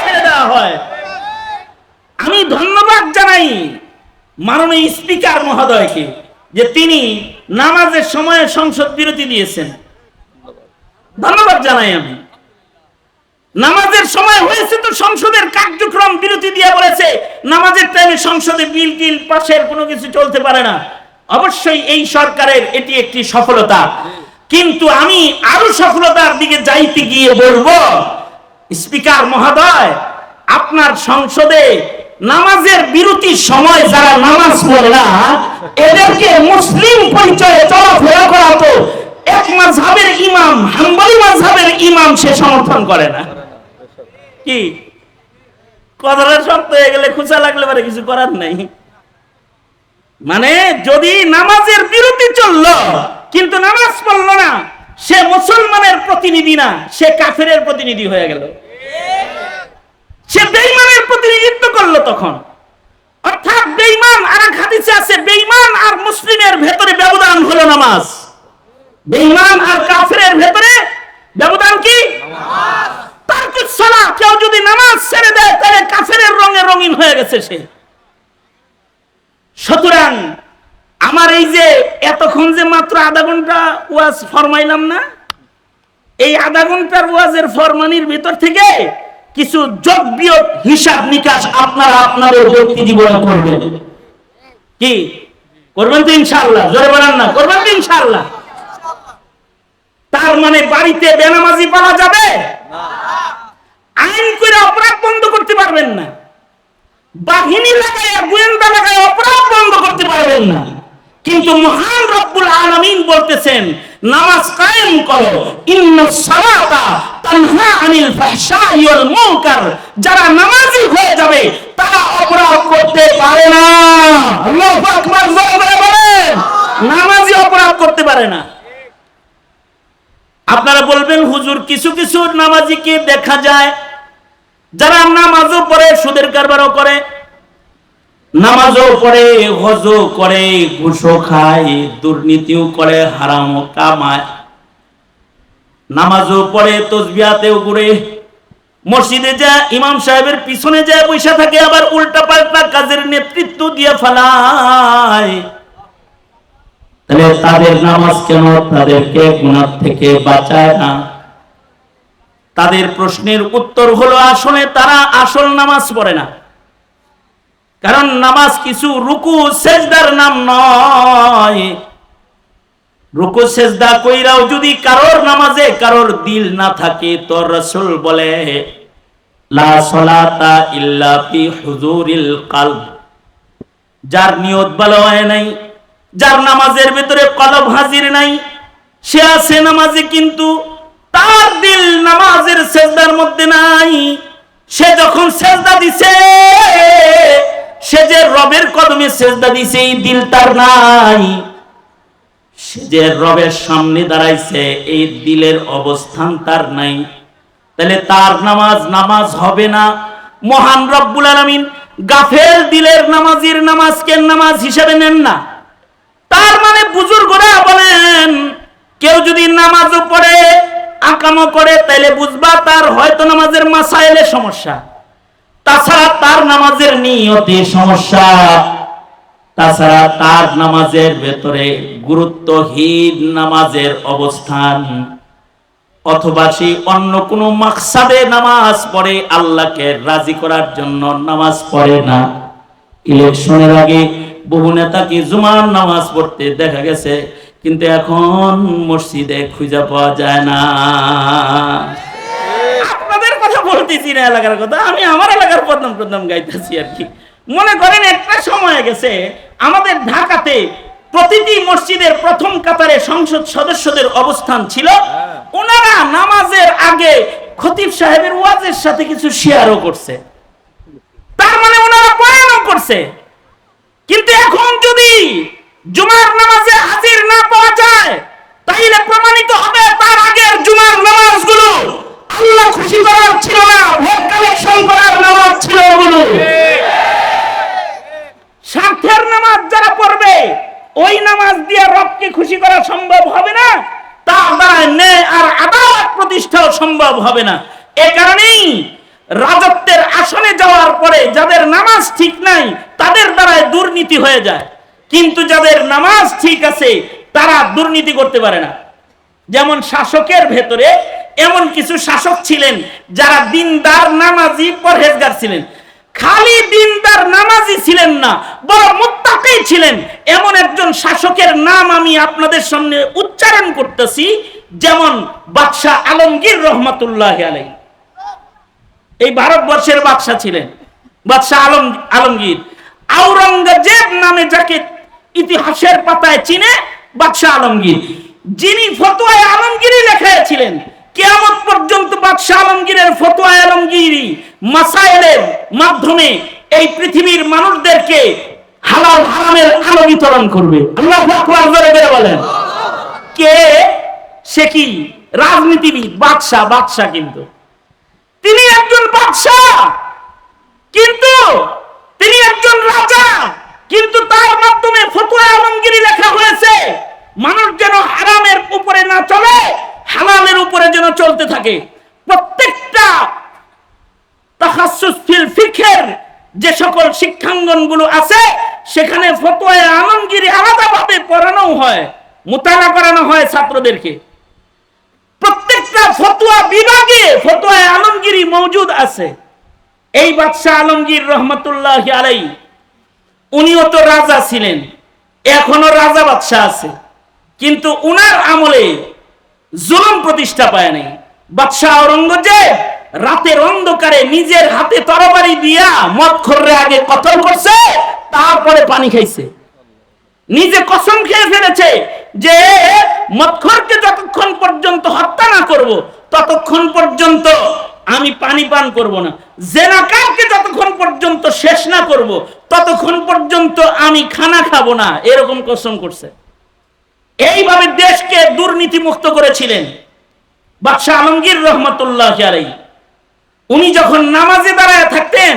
ছেড়ে দেওয়া হয়। আমি ধন্যবাদ জানাই মাননীয় স্পিকার মহোদয়কে যে তিনি নামাজের সময় সংসদ বিরতি দিয়েছেন। ধন্যবাদ জানাই আমি। নামাজের সময় হয়েছে তো সংসদের কার্যক্রম বিরতি দিয়ে বলেছে নামাজের টাইমে সংসদে বিল টিল পাশের কোনো কিছু চলতে পারে না। অবশ্যই এই সরকারের এটি একটি সফলতা, কিন্তু আমি আরো সফলতার দিকে যাইতে গিয়ে বলবো স্পিকার মহোদয়, আপনার সংসদে নামাজের বিরতির সময় যারা নামাজ পড়ে না এদেরকে মুসলিম পরিচয়ে চলাফেরা করা তো এক মাযহাবের ইমাম, হাম্বলি মাযহাবের ইমাম, সে সমর্থন করে না। কি কথাটা শক্ত হয়ে গেলে খুচা লাগলে পারে কিছু করার নাই। মানে যদি নামাজের বিরতি চললো কিন্তু নামাজ পড়লো না, সে মুসলমানের প্রতিনিধি না, সে কাফেরের প্রতিনিধি হয়ে গেল, সে বেঈমানের প্রতিনিধিত্ব করলো তখন। অর্থাৎ বেঈমান, আর এক হাদিসে আছে বেঈমান আর মুসলিমের ভেতরে ব্যবধান হলো নামাজ। বেঈমান আর কাফেরের ভেতরে ব্যবধান কি? নামাজ। তারকুস সালাত, কেউ যদি নামাজ ছেড়ে দেয় তাহলে কাফেরের রঙে রঙিন হয়ে গেছে সে। সুতরাং আমার এই যে এতক্ষণ যে মাত্র আধা ঘন্টা ওয়াজ ফরমাইলাম না, এই আধা ঘন্টার ওয়াজের ফরমানির ভিতর থেকে কিছু যোগ বিয়োগ হিসাব নিকাশ আপনারা আপনাদের ব্যক্তি জীবনে করবেন। কি করবেন তো ইনশাআল্লাহ? জোরে বলেন না, করবেন তো ইনশাআল্লাহ? তার মানে বাড়িতে বেনামাজি পালা যাবে না, আইন করে অপরাধ বন্ধ করতে পারবেন না, বাহিনী লাগাইয়া গোয়েন্দা লাগাইয়া অপরাধ বন্ধ করতে পারবেন না, কিন্তু মহান রব্বুল আলামিন বলতেছেন নামাজ কায়েম করো, ইন্নাস সালাতা তানহা আনিল ফাহশাই ওয়াল মুনকার। যারা নামাজি হয়ে যাবে তারা অপরাধ করতে পারে না। আল্লাহু আকবার, জোরে বলেন। নামাজি অপরাধ করতে পারে না। আপনারা বলবেন হুজুর কিছু কিছু নামাজিকে দেখা যায় যারা নামাজও পড়ে সুদের কারবারও করে, নামাজও পড়ে, হজও করে, ঘুষও খায়, দুর্নীতিও করে, হারামও কামায়, নামাজও পড়ে, তসবিহাতেও ঘুরে, মসজিদে যায় ইমাম সাহেবের পিছনে যায় বসে থাকে, আবার উল্টা পাল্টা কাজের নেতৃত্ব দিয়ে ফেলায়। তাহলে তাদের নামাজ কেন তাদেরকে গুনাহ থেকে বাঁচায় না? তাদের প্রশ্নের উত্তর হলো আসলে তারা আসল নামাজ পড়ে না। কারণ নামাজ কিছু রুকু সেজদার নাম নয়। রুকু সেজদা কইরাও যদি কারোর নামাজে কারোর দিল না থাকে তো রাসূল বলে লা সালাতা ইল্লা ফি হুজুরিল কলব। যার নিয়ত ভালো হয় নাই, যার নামাজের ভিতরে কলব হাজির নাই, সে আছে নামাজে কিন্তু তার দিল নামাজের সেজদার মধ্যে নাই। সে যখন সেজদা দিছে, সে যে রবের কদমে সেজদা দিছে এই দিল তার নাই। সে যে রবের সামনে দাঁড়াইছে এই দিলের অবস্থান তার নাই। তাহলে তার নামাজ নামাজ হবে না। মহান রব্বুল আলামিন গাফেল দিলের নামাজির নামাজকে নামাজ হিসেবে নেন না। তার মানে বুজুর্গরা বলেন কেউ যদি নামাজও পড়ে আকামও করে তাহলে বুঝবা তার হয়তো নামাজের মাসাইলে সমস্যা, তাছাড়া তার নামাজের নিয়তে সমস্যা, তাছাড়া তার নামাজের ভেতরে গুরুত্বহীন নামাজের অবস্থান। অথবা সে অন্য কোনো মাকসাদে নামাজ পড়ে, আল্লাহকে রাজি করার জন্য নামাজ পড়ে না। ইলেকশনের আগে বহু নেতাকে জুমার নামাজ পড়তে দেখা গেছে, কিন্তু এখন মসজিদে খুঁজে পাওয়া যায় না। আপনাদের কথা বলতেছি না, এলাকার কথা। আমি আমার এলাকার প্রথম গাইতেছি আর কি। মনে করেন একটা সময় গেছে আমাদের ঢাকাতে প্রতিটি মসজিদের প্রথম কাতারে সংসদ সদস্যদের অবস্থান ছিল। ওনারা নামাজের আগে খতিব সাহেবের ওয়াজের সাথে কিছু শেয়ারও করছে, তার মানে ওনারা বয়ানও করছে। কিন্তু এখন যদি জুমার নামাজে হাজির না পাওয়া যায়, তাহলে প্রমাণিত হবে তার আগের জুমার নামাজগুলো আল্লাহ খুশি করার ছিল না, ভোট কালেকশন করার নামাজ ছিল ওগুলো। স্বার্থের নামাজ যারা পড়বে, ওই নামাজ দিয়ে রবকে খুশি করা সম্ভব হবে না, তার দ্বারা ন্যায় আর আদালত প্রতিষ্ঠাও সম্ভব হবে না। এ কারণেই রাজত্বের আসনে যাওয়ার পরে যাদের নামাজ ঠিক নাই তাদের দ্বারা দুর্নীতি হয়ে যায়, কিন্তু যাদের নামাজ ঠিক আছে তারা দুর্নীতি করতে পারে না। যেমন শাসকের ভেতরে এমন কিছু শাসক ছিলেন যারা দিনদার, নামাজি, পরহেজগার ছিলেন। খালি দিনদার নামাজি ছিলেন না, বড় মুত্তাকি ছিলেন। এমন একজন শাসকের নাম আমি আপনাদের সামনে উচ্চারণ করতেছি, যেমন বাদশাহ আলমগীর রহমাতুল্লাহি আলাইহি। এই ভারতবর্ষের বাদশাহ ছিলেন বাদশাহ আলমগীর। আওরঙ্গজেব নামে যাকে ইতিহাসের পাতায় চিনে, বাদশাহ আলমগীর, যিনি ফতোয়ায়ে আলমগীরি লেখাছিলেন। কিয়ামত পর্যন্ত বাদশাহ আলমগীরের ফতোয়ায়ে আলমগীরি মাসাইলের মাধ্যমে এই পৃথিবীর মানুষদেরকে হালাল হারামের আলো বিতরণ করবে। আল্লাহু আকবার, জোরে করে বলেন। কে সে? কি রাজনীতিবিদ, বাদশাহ কিন্তু তিনি একজন বাদশাহ, কিন্তু তিনি একজন রাজা, কিন্তু তার মাধ্যমে ফতোয়া আলমগীরি লেখা হয়েছে মানুষ যেন হারামের উপরে না চলে, হালালের উপরে যেন চলতে থাকে। প্রত্যেকটা তাখাসসুস ফিল ফিকহের যে সকল শিক্ষাঙ্গনগুলো আছে সেখানে ফতোয়া আলমগীরি আলাদাভাবে পড়ানো হয়, মুতালা করানো হয় ছাত্রদেরকে। প্রত্যেকটা ফতোয়া বিভাগে ফতোয়া আলমগীরি মওজুদ আছে। এই বাদশাহ আলমগীর রহমাতুল্লাহি আলাইহি, উনিও তো রাজা ছিলেন, এখনো রাজা বাদশাহ আছে, কিন্তু উনার আমলে জুলুম প্রতিষ্ঠা পায় নাই। বাদশাহ আওরঙ্গজেব রাতের অন্ধকারে নিজের হাতে তরবারি দিয়া মদখোররে আগে কতল করছে, তারপরে পানি খাইছে। নিজে কসম খেয়ে ফেলেছে যে মদখোরকে যতক্ষণ পর্যন্ত হত্যা না করব ততক্ষণ পর্যন্ত আমি পানি পান করব না, জেনাকারকে যতক্ষণ পর্যন্ত শেষ না করব ততক্ষণ পর্যন্ত আমি খানা খাবো না, এরকম কসম করছে। এইভাবে দেশকে দুর্নীতি মুক্ত করেছিলেন বাদশাহ আলমগীর রহমাতুল্লাহি আলাইহি। উনি যখন নামাজে দাঁড়ায় থাকতেন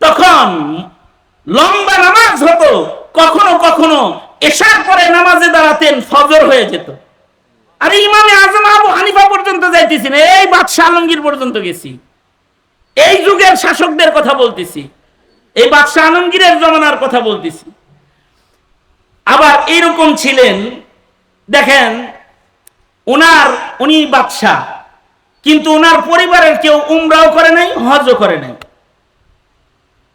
তখন লম্বা নামাজ হতো, কখনো কখনো এশার পরে নামাজে দাঁড়াতেন, ফজর হয়ে যেত। আর ইমামে আজম আবু হানিফা পর্যন্ত যাইতেছি না, এই বাদশাহ আলমগীর পর্যন্ত গেছি। এই যুগের শাসকদের কথা বলতেছি, এই বাদশাহ আলমগীরের জমানার কথা বলতেছি। আবার এরকম ছিলেন, দেখেন উনি বাদশাহ, কিন্তু ওনার পরিবারের কেউ উমরাও করে নাই, হজও করে নাই।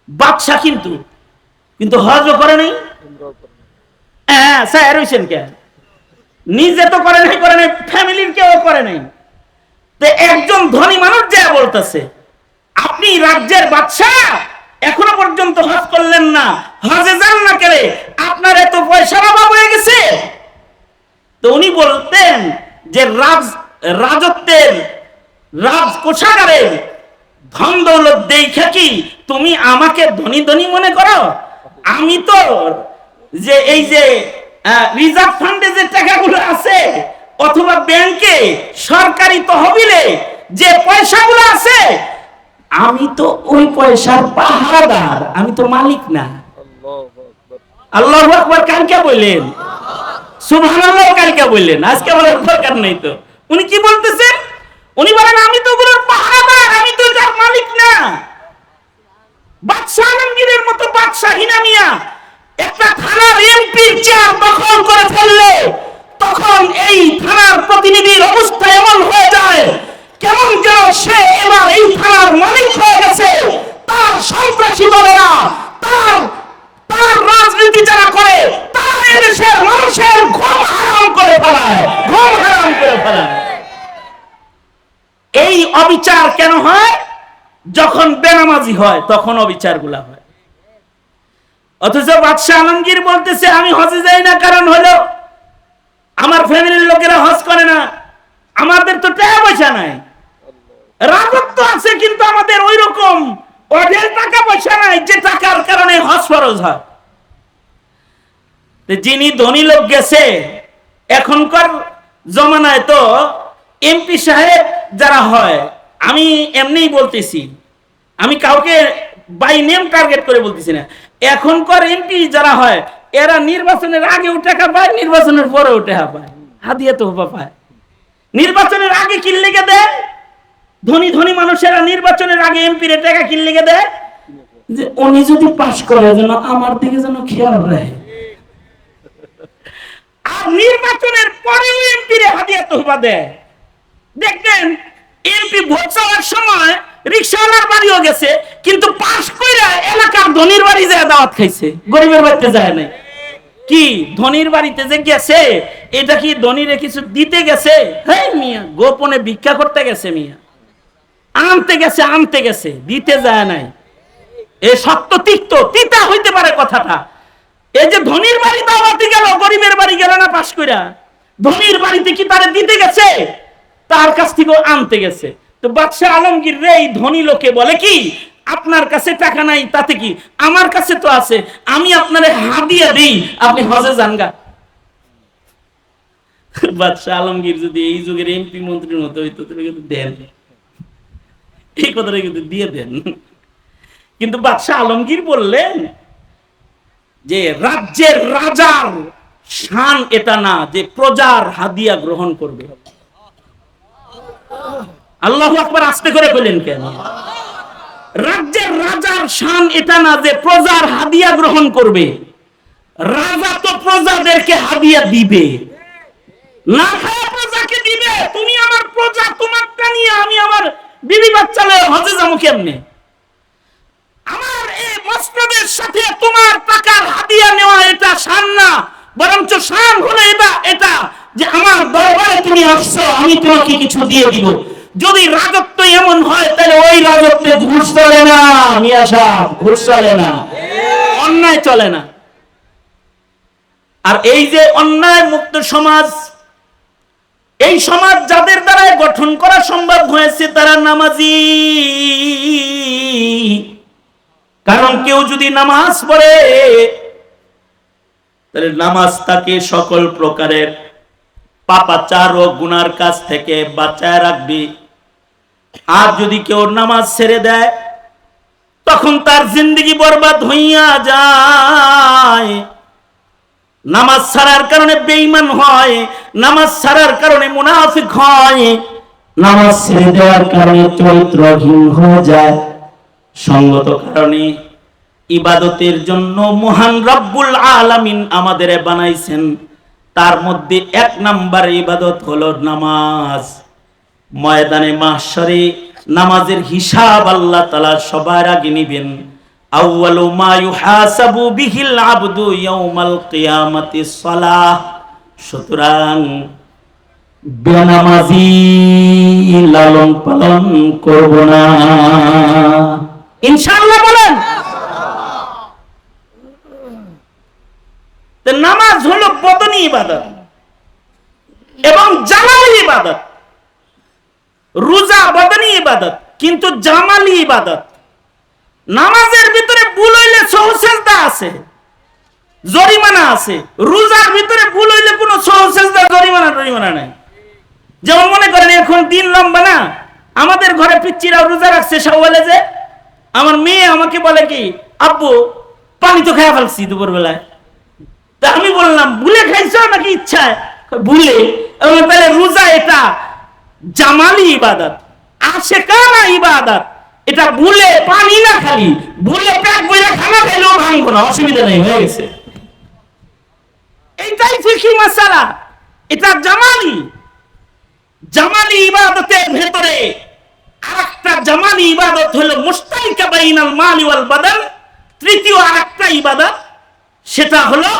বাদশাহ কিন্তু হজও করে নাই। হ্যাঁ, স্যার হইছেন কে? নিজে তো করে নাই, ফ্যামিলির কেউ করে নাই। তো একজন ধনী মানুষ যা বলতেছে, আপনি রাজ্যের বাদশাহ, এখনো পর্যন্ত হজ করলেন না, হজে যান না কেন? আপনার এত পয়সার অভাব হয়ে গেছে? তো উনি বলতেন যে রাজত্বের রাজকোষাগারের ধন দৌলত দেখা কি তুমি আমাকে ধনী ধনী মনে করো? আমি তো যে এই যে রিজার্ভ ফান্ডে যে টাকাগুলো আছে অথবা ব্যাংকে সরকারি তহবিলে যে পয়সাগুলো আছে, আমি তো ওই পয়সার পাহারাদার, আমি তো মালিক না। আল্লাহু আকবার কালকে বললেন, সুবহানাল্লাহ কালকে বললেন, আজকে বলার দরকার নেই। তো উনি কি বলতেছেন? উনি বলেন আমি তো ওগুলোর পাহারাদার, আমি তো যার মালিক না। বাদশাহ আলমগীরের মতো বাদশাহিনা মিয়া একটা থানার এমপির চেয়ার দখল করে ফেললে তখন এই থানার প্রতিনিধির অবস্থা এমন হয়ে অবিচার কেন হয়? যখন বেনামাজি হয় তখন অবিচারগুলা হয়। অথচ বাদশাহ আলমগীর বলতেছে আমি হজে যাই না, কারণ হলো আমার ফ্যামিলির লোকেরা হজ করে না, আমাদের তো টাকা পয়সা নাই, রাজত্ব আছে কিন্তু আমাদের ওই রকম অঢেল টাকা পয়সা নাই যে টাকার কারণে হজ ফরজ হয়। যিনি ধনী লোক গেছে, এখনকার জমানায় তো এমপি সাহেব যারা হয়, আমি এমনিই বলতেছি, আমি কাউকে বাই নেম টার্গেট করে বলতেছি না, এখনকার এমপি যারা হয় এরা নির্বাচনের আগেও টাকা পায়, নির্বাচনের পরেও টাকা পায়, হাদিয়া তোহফা পায়। নির্বাচনের আগে কি লেগে দেয়? ধনী ধনী মানুষেরা নির্বাচনের আগে এমপি রে টাকা কি লেগে দেয়? যে উনি যদি পাশ করে যেন আমার দিকে যেন খেয়াল রাখে। আর নির্বাচনের পরেও এমপি রে হাদিয়া তোহফা দেয়। দেখবেন এমপি ভোট চাওয়ার সময় রিকশাওয়ালার বাড়িও গেছে, কিন্তু পাশ কইরা এলাকার ধনীর বাড়ি যায় দাওয়াত খাইছে, গরিবের বাড়িতে যায় নাই। কি ধনীর বাড়িতে যে গেছে, এটা কি ধনীরে কিছু দিতে গেছে? হ্যাঁ মিয়া, গোপনে ভিক্ষা করতে গেছে, মিয়া আনতে গেছে, দিতে যায় নাই। এ সত্য তিক্ত, তিতা হইতে পারে কথাটা। এই যে ধনীর বাড়ি দাওয়াতে গেল, গরিবের বাড়ি গেল না পাশ কইরা, ধনীর বাড়িতে কি তারে দিতে গেছে? তার কাছ থেকে আনতে গেছে। তো বাদশাহ আলমগীর রে এই ধনী লোকে বলে কি, আপনার কাছে টাকা নাই তাতে কি, আমার কাছে তো আছে, আমি আপনারে হাদিয়া দেই, আপনি হজে যান গা। বাদশাহ আলমগীর যদি এই যুগের এমপি মন্ত্রীর মতো হইতো তাহলে কিন্তু দেন, এই কথাটা কিন্তু দিয়ে দেন। কিন্তু বাদশাহ আলমগীর বললেন যে রাজ্যের রাজার শান এটা না যে প্রজার হাদিয়া গ্রহণ করবে। আল্লাহু আকবার আস্তে করে বলেন কেন? রাজ্যের রাজার শান এটা না যে প্রজার হাদিয়া গ্রহণ করবে। রাজা তো প্রজাদেরকে হাদিয়া দিবে, না খায় প্রজাকে দিবে। তুমি আমার প্রজা, তোমারটা নিয়ে আমি আমার বিবি বাচ্চা লয়ে হজে যাবো কেমনে? আমার এই মসনদের সাথে তোমার টাকার হাদিয়া নেওয়া এটা শান না, বরঞ্চ শান হলো এটা যে আমার দরবারে তুমি আসছো, আমি তোমাকে কিছু দিয়ে দিব। যদি রাজত্ব এমন হয় তাহলে ওই রাজত্বে ঘুষ চলে না মিয়া সাহেব, ঘুষ চলে না, অন্যায় চলে না। আর এই যে অন্যায় মুক্ত সমাজ, এই সমাজ যাদের দ্বারা গঠন করা সম্ভব হয়েছে তারা নামাজি। কারণ কেউ যদি নামাজ পড়ে তাহলে নামাজ তাকে সকল প্রকারের পাপাচার ও গুনার কাছ থেকে বাঁচায় রাখবে। আর যদি কেউ নামাজ ছেড়ে দেয় তখন তার জিন্দেগি বরবাদ হইয়া যায়। নামাজ ছাড়ার কারণে বেঈমান হয়, নামাজ ছাড়ার কারণে মুনাফিক হয়, নামাজ ছেড়ে দেওয়ার কারণে চরিত্রহীন হয়ে যায়। সঙ্গত কারণে ইবাদতের জন্য মহান রব্বুল আলামিন আমাদের বানাইছেন, তার মধ্যে এক নাম্বার ইবাদত হলো নামাজ। ময়দানে মাহশরে নামাজের হিসাব আল্লাহ তাআলা সবার আগে নেবেন। আউয়ালু মা ইউহাসাবু বিহিল আবদু ইয়াউমাল কিয়ামাতি সালাহ। সুতরাং বেনামাজি লালন পালন করব না, ইনশাআল্লাহ বলেন। নামাজ হলো বদনী ইবাদত এবং জামালি ইবাদত। রোজা বদনী ইবাদত কিন্তু জামালি ইবাদত। নামাজের ভিতরে ভুল হইলে সহজসেজদা আছে, জরিমানা আছে। রোজার ভিতরে ভুল হইলে কোনো সহজসেজদা জরিমানা নাই। যেমন মনে করেন এখন দিন লম্বা না, আমাদের ঘরে পিচ্চিরা রোজা রাখছে সওয়ালে, যে আমার মেয়ে আমাকে বলে কি, আব্বু পানি তো খেয়ে ফেলছি দুপুর বেলায়। তা আমি বললাম ভুলে খাইছো নাকি ইচ্ছায়? ভুলে। তাহলে রোজা এটা জামালি ইবাদত, আশেকানা ইবাদত। এটা ভুলে পানি না খালি, ভুলে পেট ভরে খানা খাইলেও ভাঙবো না, অসুবিধা নেই, হয়ে গেছে। এইটাই ফিকহি মাসালা। এটা জামালি ইবাদতের ভেতরে আরেকটা জামালি ইবাদত হলো মুশতারিকা বাইনাল মালি ওয়াল বাদান। তৃতীয় আরেকটা ইবাদত, সেটা হলো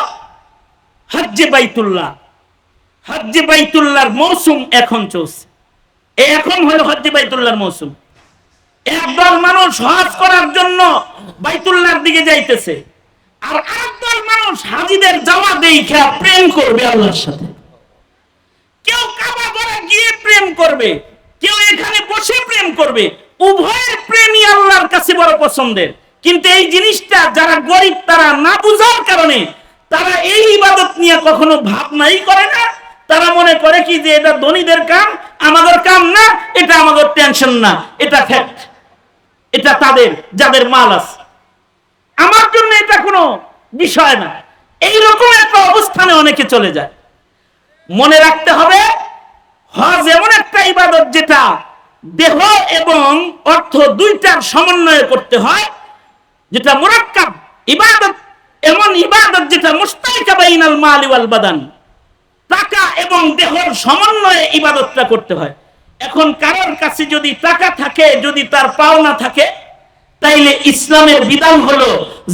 হজ্জে বাইতুল্লাহ। হজ্জে বাইতুল্লাহর মৌসুম এখন চলছে। এখন হলো হজ্জে বাইতুল্লাহর মৌসুম। একদল মানুষ হজ করার জন্য বাইতুল্লাহর দিকে যাইতেছে, আর আরেকদল মানুষ হাজিদের যাওয়া দেখে প্রেম করবে আল্লাহর সাথে। কেউ কাবা ঘরে গিয়ে প্রেম করবে, কেউ এখানে বসে প্রেম করবে। উভয়ের প্রেমই আল্লাহর কাছে বড় পছন্দের। কিন্তু এই জিনিসটা যারা গরিব, তারা না বুঝার কারণে তারা এই ইবাদত নিয়ে কখনো ভাবনাই করে না। তারা মনে করে কি যে এটা ধনীদের কাম, আমাদের কাম না, এটা আমাদের টেনশন না, এটা ফ্যাক্ট, এটা তাদের যাদের মাল আছে, আমার জন্য এটা কোনো বিষয় না। এইরকম একটা অবস্থানে অনেকে চলে যায়। মনে রাখতে হবে, হজ এমন একটা ইবাদত যেটা দেহ এবং অর্থ দুইটার সমন্বয় করতে হয়, যেটা মুরাক্কাব ইবাদত, এমন ইবাদত যেটা মুশতারিকা বাইনাল মালি ওয়াল বাদান, টাকা এবং দেহের সমন্বয়ে ইবাদতটা করতে হয়। এখন কারোর কাছে যদি টাকা থাকে, যদি তার পাও না থাকে, তাইলে ইসলামের বিধান হলো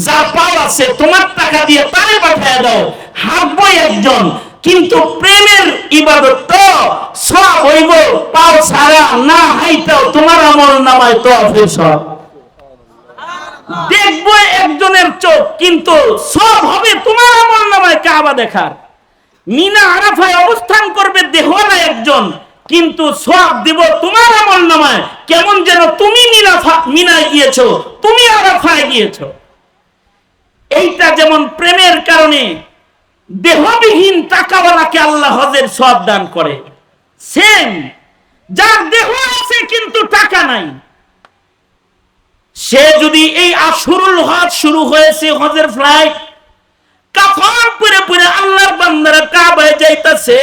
যা পাও আছে তোমার টাকা দিয়ে তারে পাঠিয়ে দাও, হাঁটবই একজন। কিন্তু প্রেমের ইবাদত তো সব হইব পাও ছাড়া, না হাইটাও তোমার আমল নামায় তো সব দেখবো একজনের চোখ, কিন্তু সব হবে তোমার আমল নামায় কাবা দেখার। মিনা আরাফায় অবস্থান করবে দেহওয়ালা একজন, কিন্তু সব দিব তোমার আমল নামায়। কেমন যেন তুমি মিনায় গিয়েছো, তুমি আরাফায় গিয়েছো। এইটা যেমন প্রেমের কারণে দেহবিহীন টাকাওয়ালাকে আল্লাহ হজের সওয়াব দান করে, সেম যার দেহ আছে কিন্তু টাকা নাই, সে যদি এই আশুরুল হজ শুরু হয়েছে, হজের ফ্লাইট কাফন পরে পরে আল্লাহর বান্দারা কাবায় যাইতাছে,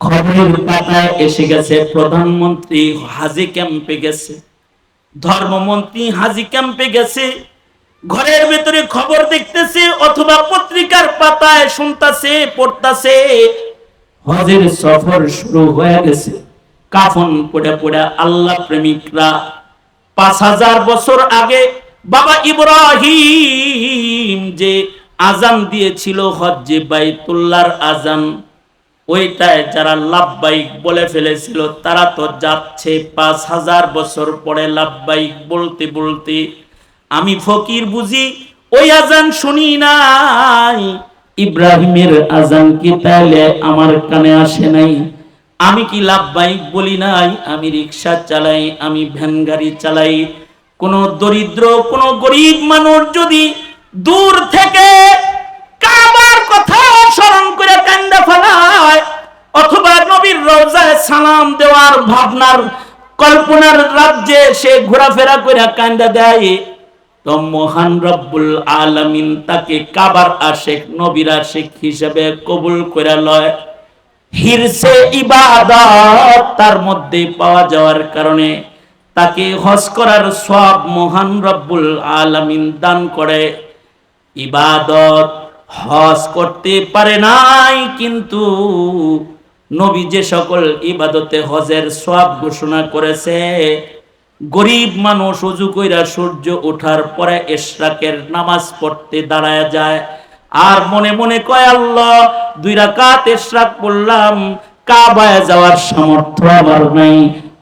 খবরের পাতায় এসে গেছে প্রধানমন্ত্রী হাজি ক্যাম্পে গেছে, ধর্মমন্ত্রী হাজি ক্যাম্পে গেছে, ঘরের ভেতরে খবর দেখতেছে অথবা পত্রিকার পাতায় শুনতাছে, পড়তাছে হজের সফর শুরু হয়ে গেছে। কাফন পড়ে পড়ে আল্লাহ প্রেমিকরা 5000 বছর আগে বাবা ইব্রাহিম যে আজান দিয়েছিল হজ্জে বাইতুল্লাহর আজান, ওইটায় যারা লাব্বাইক বলে ফেলেছিল তারা তো যাচ্ছে 5000 বছর পরে লাব্বাইক বলতে বলতে। আমি ফকির বুঝি ওই আজান শুনি নাই, ইব্রাহিমের আজান কি তাহলে আমার কানে আসে নাই? আমি কি লাব্বাইক বলি নাই? আমি রিকশা চালাই, আমি ভ্যান গাড়ি চালাই। কোন দরিদ্র, কোন গরিব মানুষ যদি দূর থেকে কাবার কথা স্মরণ করে কান্দা ফেলায়, অথবা নবীর রওজায় সালাম দেওয়ার ভাবনার কল্পনার রাজ্যে সে ঘোরাফেরা করে কান্দা দেয়, তো মহান রব্বুল আলামিন তাকে কাবার আশিক, নবীর আশিক হিসেবে কবুল করে লয়। হিরসে ইবাদত তার মধ্যে পাওয়া যাওয়ার কারণে তাকে হজ করার সওয়াব মহান রব্বুল আলামিন দান করে। ইবাদত হজ করতে পারে নাই, কিন্তু নবী যে সকল ইবাদতে হজের সওয়াব ঘোষণা করেছে, গরিব মানুষ ওযু কইরা সূর্য ওঠার পরে ইশরাকের নামাজ পড়তে দাঁড়ায় যায়, আর মনে মনে কয় আল্লাহ 2 রাকাত ইশরাক পড়লাম, কাবায় যাওয়ার সামর্থ্য আমার নাই।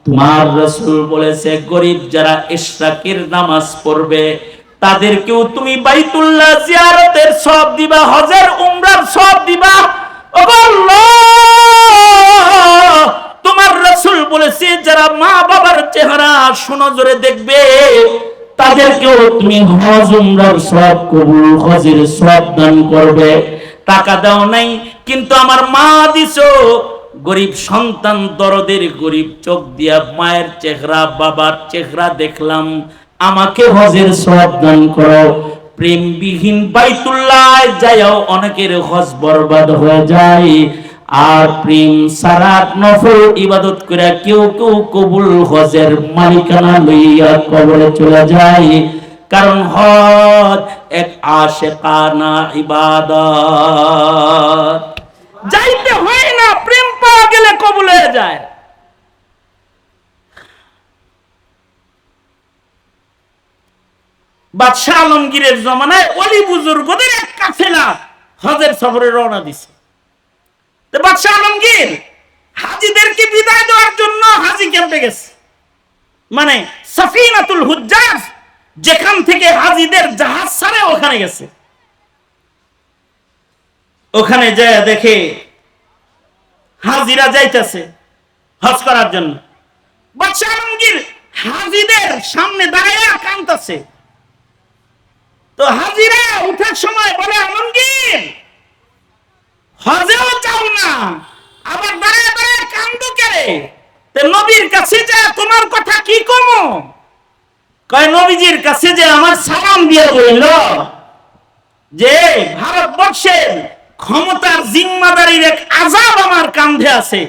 তোমার রাসূল বলেছে গরিব যারা ইশরাকের নামাজ পড়বে তাদেরকেও তুমি বাইতুল্লাহ জিয়ারতের সওয়াব দিবা, হজের উমরার সওয়াব দিবা। ও আল্লাহ, তোমার রাসূল বলেছে যারা মা বাবার চেহারা সুনজরে দেখবে তাদেরকেও তুমি হজ উমরার সওয়াব কবুল, হজের সওয়াব দান করবে। টাকা দাও নাই, কিন্তু আমার মা দিছো। গরিব সন্তান, দরদের গরিব চোখ দিয়া মায়ের চেহারা, বাবার চেহারা দেখলাম, আমাকে হজের সওয়াব দান করো। প্রেমবিহীন বাইতুল্লাহ যায়ও অনেকের হজ বরবাদ হয়ে যায়, আর প্রেম সারা নফল ইবাদত করে কেউ কেউ কবুল হজের মালিকানা লইয়া কবরে চলে যায়। কারণ হজ এক আশিকানা ইবাদত, যাইতে হয় না, প্রেম পাওয়া গেলে কবুল হয়ে যায়। বাদশাহ আলমগীরের জমানায় ওলি বুজুর্গদের এক কাফেলা হজের সফরে রওনা দিছে। বাদশাহ আলমগীর হাজীদেরকে বিদায় দেওয়ার জন্য হাজী ক্যাম্পে গেছে, মানে সাফিনাতুল হুজ্জাজ যেখান থেকে হাজীদের জাহাজ ছাড়ে ওখানে গেছে। ওখানে যায় দেখে হাজীরা যাইতেছে হজ করার জন্য। বাদশা আলমগীর হাজীদের সামনে দাঁড়ায় কাঁদতেছে। তো হাজীরা উঠার সময় বলে, আলমগীর হজেও যাও না, আবার দাঁড়ায় দাঁড়ায় কান্দো কেরে? তে নবীর কাছে যা তোমার কথা কি কমো? কয় নবীজির কাছে যে আমার সালাম দিয়ে বলল যে ভারতবর্ষের ক্ষমতার জিম্মাদারির এক আযাব আমার কাঁধে আছে,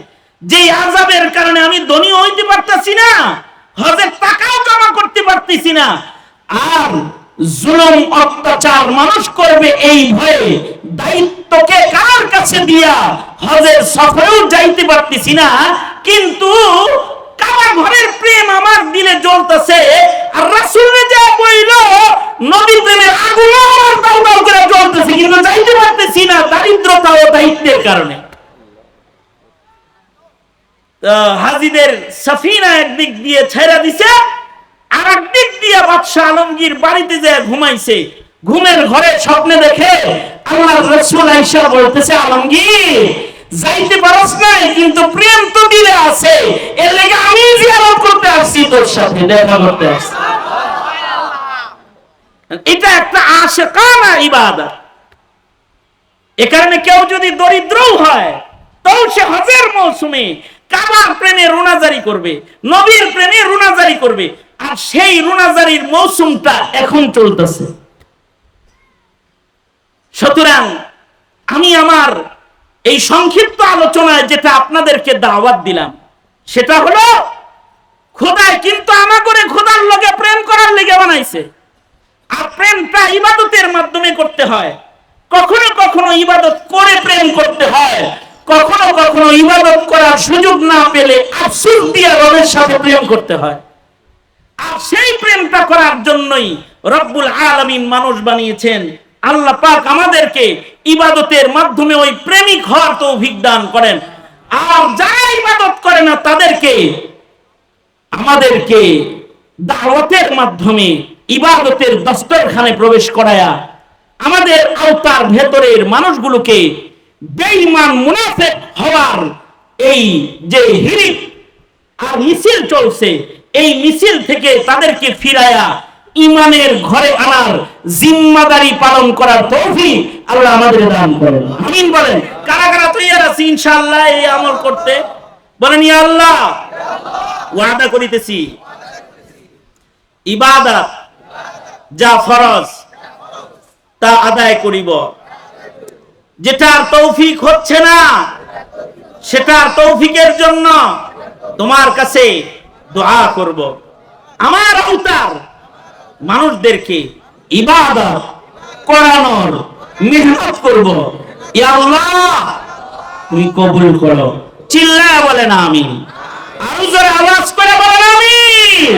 যে আযাবের কারণে আমি ধনী হইতে পারতাছি না, হজের টাকাও জমা করতে পারতেছি না, আর জুলুম অত্যাচার মানুষ করবে এই ভয়ে দায়িত্বকে কার কাছে দিয়া হজের সফরেও যাইতে পারতেছি না। কিন্তু কাবা ঘরের প্রেম আমার দিলে জ্বলতেছে, আর রাসূলে যা বইল নবী প্রেমের আগুন আমার দাউ দাউ করে জ্বলতেছে, কিন্তু যাইতে পারতেছি না দারিদ্রতা ও দায়িত্বের কারণে। হাজীদের সাফিনা একদিক দিয়ে ছেড়ে দিছে, আর একদিক দিয়ে বাদশা আলমগীর বাড়িতে যায় ঘুমাইছে। ঘুমের ঘরে স্বপ্নে দেখে আল্লাহর রাসূল আয়েশা বলতেছে, আলমগীর যাইতে পারছ নাই, কিন্তু প্রেম তো দিলে আছে, এর লাগি আমি জিয়ারত করতে আসছি, তোর সাথে দেখা করতে আসছি। এটা একটা আশিকানা ইবাদত। এ কারণে কেউ যদি দরিদ্রও হয় তাও সে হজের মৌসুমে কাবার প্রেমে রুনাজারি করবে, নবীর প্রেমে রুনাজারি করবে, আর সেই রুনাজারির মৌসুমটা এখন চলতেছে। সুতরাং আমি আমার এই সংক্ষিপ্ত আলোচনায় যেটা আপনাদেরকে দাওয়াত দিলাম সেটা হলো, খোদায় কিন্তু আমাকে খোদার লগে প্রেম করার লেগে বানাইছে, আর প্রেমটা ইবাদতের মাধ্যমে করতে হয়। কখনো কখনো ইবাদত করে প্রেম করতে হয়, কখনো কখনো ইবাদত করার সুযোগ না পেলে আফসোস দিয়ে রবের সাথে প্রেম করতে হয়। আর সেই প্রেমটা করার জন্যই রব্বুল আলামিন মানুষ বানিয়েছেন। আল্লাহ পাক আমাদেরকে ইবাদতের মাধ্যমে ওই প্রেমিক হওয়ার তৌফিক দান করেন। আর যারা ইবাদত করে না তাদেরকে আমাদেরকে দাওয়াতের মাধ্যমে ইবাদতের দস্তরখানে প্রবেশ করায়া আমাদের আওতার ভেতরের মানুষগুলোকে বেঈমান মুনাফিক হওয়ার এই যে হিড়িক আর মিছিল চলছে, এই মিছিল থেকে তাদেরকে ফিরায়া ইমানের ঘরে আনার জিম্মাদারি পালন করার তৌফিক আল্লাহ আমাদের দান করেন। আমিন বলেন। কারা কারা তৈরি আছি ইনশাআল্লাহ এই আমল করতে? বলেন ইয়া আল্লাহ, ওয়াদা করিতেছি ইবাদত যা ফরজ তা আদায় করিব, যেটার তৌফিক হচ্ছে না সেটার তৌফিকের জন্য তোমার কাছে দোয়া করব। আমার আওতার মানুষদেরকে ইবাদত করানোর মেহনত করব। ইয়া আল্লাহ তুমি কবুল করো। চিল্লায় বলেন আমিন। আরো জোরে আওয়াজ করে বলেন আমিন।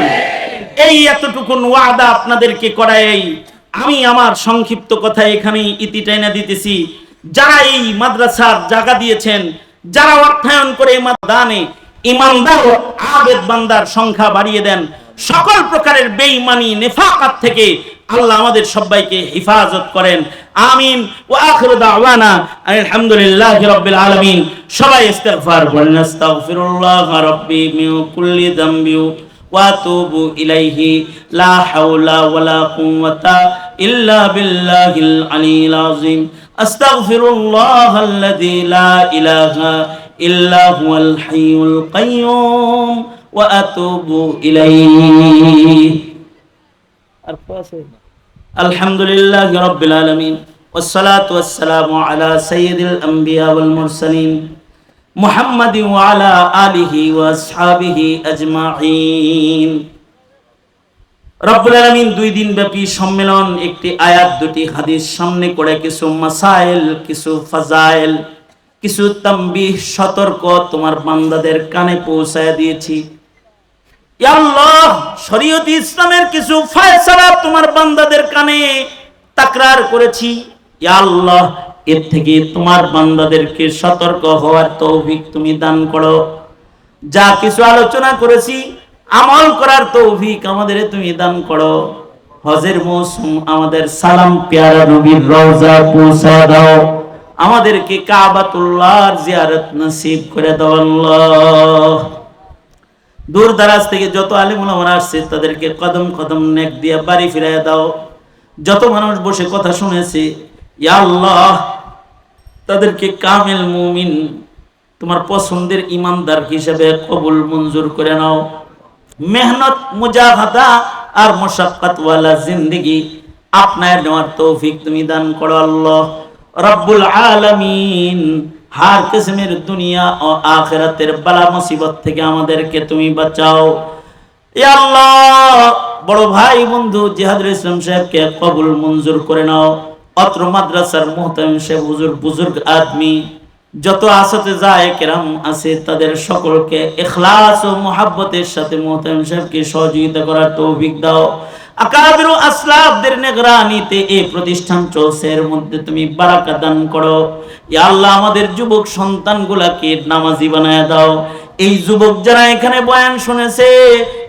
এই এতটুকুন ওয়াদা আপনাদেরকে করাই আমি আমার সংক্ষিপ্ত কথা এখানেই ইতি টেনে দিতেছি। যারা এই মাদ্রাসার জায়গা দিয়েছেন, যারা অর্থায়ন করে দানে ইমানদার ও আবেদ বান্দার সংখ্যা বাড়িয়ে দেন, সকল প্রকারের বেঈমানি নিফাকাত থেকে আল্লাহ আমাদের সবাইকে হেফাজত করেন। আমিন। ওয়া আখিরু দাওয়ানা আলহামদুলিল্লাহি রাব্বিল আলামিন। সবাই ইস্তিগফার করেন। আস্তাগফিরুল্লাহ রাব্বি মিন কুল্লি যামবি ওয়া আতুবু ইলাইহি লা হাওলা ওয়ালা কুওয়াতা ইল্লা বিল্লাহিল আলিয়্যিল আযীম। আস্তাগফিরুল্লাহাল্লাযী লা ইলাহা ইল্লা হুয়াল হাইয়ুল কাইয়্যুম ওয়া আতুবু ইলাইহি। আলহামদুলিল্লাহি রাব্বিল আলামিন ওয়াসসালাতু ওয়াসসালামু আলা সাইয়্যিদিল আম্বিয়া ওয়াল মুরসালিন মুহাম্মাদিন ওয়া আলা আলিহি ওয়া আসহাবিহি আজমাইন। রব্বুল আলামিন 2 দিন ব্যাপী সম্মেলন, একটি আয়াত, 2টি হাদিস সামনে করে কিছু মাসাইল, কিছু ফাজাইল, কিছু তামবিহ, সতর্ক তোমার বান্দাদের কানে পৌঁছায় দিয়েছি। ইয়া আল্লাহ, শরীয়ত ইসলামের কিছু ফয়সালা তোমার বান্দাদের কানে তাকরার করেছি। ইয়া আল্লাহ, এর থেকে তোমার বান্দাদেরকে সতর্ক হওয়ার তৌফিক তুমি দান করো। যা কিছু আলোচনা করেছি আমল করার তৌফিক আমাদের তুমি দান করো। হজের মৌসুম, আমাদের সালাম পেয়ারা নবীর রওজা পৌঁছা দাও, আমাদেরকে কাবাতুল্লাহর জিয়ারত নসিব করে দাও আল্লাহ। দূর দারাজ থেকে যত আলেম ওলামারা আসছে তাদেরকে কদম কদম নেক দিয়ে বাড়ি ফিরাইয়া দাও। যত মানুষ বসে কথা শুনেছে ইয়া আল্লাহ তাদেরকে কামিল মুমিন, তোমার পছন্দের ইমানদার হিসেবে কবুল মঞ্জুর করে নাও। মেহনত, মুজাহাদা আর মুশাক্কাত ওয়ালা জিন্দেগি আপনার নেওয়ার তৌফিক তুমি দান করো আল্লাহ রব্বুল আলামিন। হার কিসমের দুনিয়া ও আখিরাতের বালা মুসিবত থেকে আমাদেরকে তুমি বাঁচাও ইয়া আল্লাহ। বড় ভাই বন্ধু জিহাদুল ইসলাম সাহেবকে কবুল মঞ্জুর করে নাও। অত্র মাদ্রাসার মুহতামিম সাহেব হুজুর, বুজুর্গ আদমি, যত আসতে যায় কেরাম আছে তাদের সকলকে ইখলাস ও মুহাব্বতের সাথে মুহতামিম সাহেবকে সহযোগিতা করার তৌফিক দাও। আকাবির আসলাফদের নিগরানিতে এই প্রতিষ্ঠান চলছে, এর মধ্যে তুমি বারাকা দান করো ইয়া আল্লাহ। আমাদের যুবক সন্তানগুলাকে নামাজি বানায় দাও। এই যুবক যারা এখানে বয়ান শুনেছে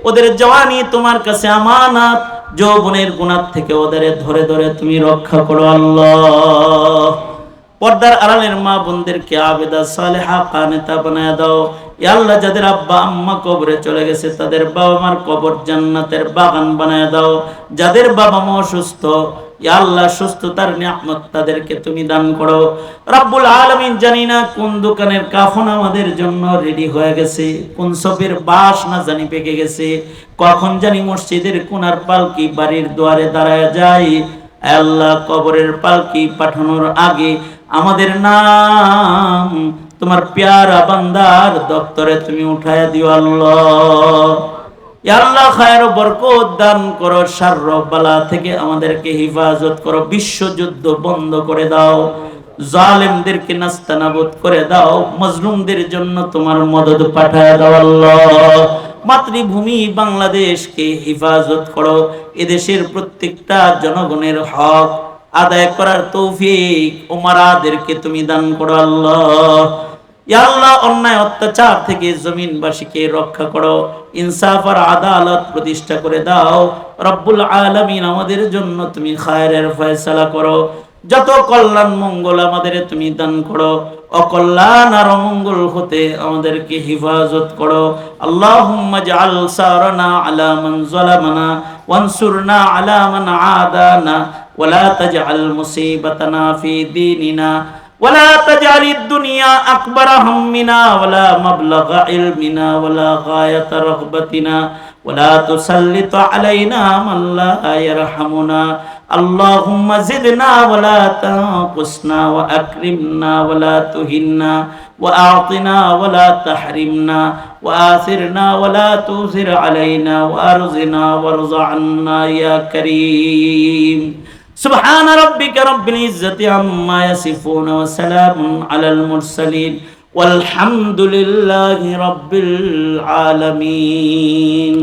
ওদের জওয়ানি তোমার কাছে আমানত, যৌবনের গুনাহ থেকে ওদের ধরে ধরে তুমি রক্ষা করো আল্লাহ। পর্দার আড়ালের মা বোনদেরকে আবেদা সালেহা কানেতা বানায় দাও ইয়া আল্লাহ। যাদের আব্বা আম্মা কবরে চলে গেছে তাদের বাবা মার কবর জান্নাতের বাগান বানায় দাও। যাদের বাবা মা অসুস্থ ইয়া আল্লাহ সুস্থতার নিয়ামত তাদেরকে তুমি দান করো রব্বুল আলামিন। জানি না কোন দোকানের কাফন আমাদের জন্য রেডি হয়ে গেছে, কোন সফের বাস না জানি পেকে গেছে, কখন জানি মসজিদের কোনার পালকি বাড়ির দুয়ারে দাঁড়ায় যায়। আল্লাহ কবরের পালকি পাঠানোর আগে আমাদের নাম তোমার প্যারা বান্দার দপ্তরে তুমি উঠায় দিও আল্লাহ। ইয়া আল্লাহ খায়ের ও বরকত দান করো, শারর বালা থেকে আমাদেরকে হেফাজত করো। বিশ্বযুদ্ধ বন্ধ করে দাও, জালেমদেরকে নাস্তানাবুদ করে দাও, মজলুমদের জন্য তোমার মদদ পাঠায় দাও আল্লাহ। মাতৃভূমি বাংলাদেশকে হেফাজত করো। এদেশের প্রত্যেকটা জনগণের হক আদায় করার তৌফিক ওমারাদেরকে তুমি দান করো আল্লাহ। ইয়া আল্লাহ অন্যায় অত্যাচার থেকে জমিনবাসীকে রক্ষা করো, ইনসাফ আর আদালত প্রতিষ্ঠা করে দাও রব্বুল আলামিন। আমাদের জন্য তুমি খায়রের ফয়সালা করো। যত কল্যাণ মঙ্গল আমাদের তুমি দান করো, অকল্যাণ আর অমঙ্গল হতে আমাদেরকে হেফাজত করো। আল্লাহুম্মা জাআল সারানা আলা মান যালামানা ওয়ানসুরনা আলা মান আদানা ওয়ালা তাজআল মুসিবাতানা ফি দীনিনা ওয়ালা তাজআলিদ দুনিয়া আকবারা হাম্মিনা ওয়ালা মাবলাগা ইলমিনা ওয়ালা গায়াতা রাগবাতিনা ওয়ালা তুসাল্লিত আলাইনা মান লা ইয়ারহামুনা। اللهم زدنا ولا تنقصنا وأكرمنا ولا تهنا وأعطنا ولا تحرمنا وآثرنا ولا تؤثر علينا وأرزنا وارض عنا يا كريم. سبحان ربك رب العزة عما يصفون وسلام على المرسلين والحمد لله رب العالمين.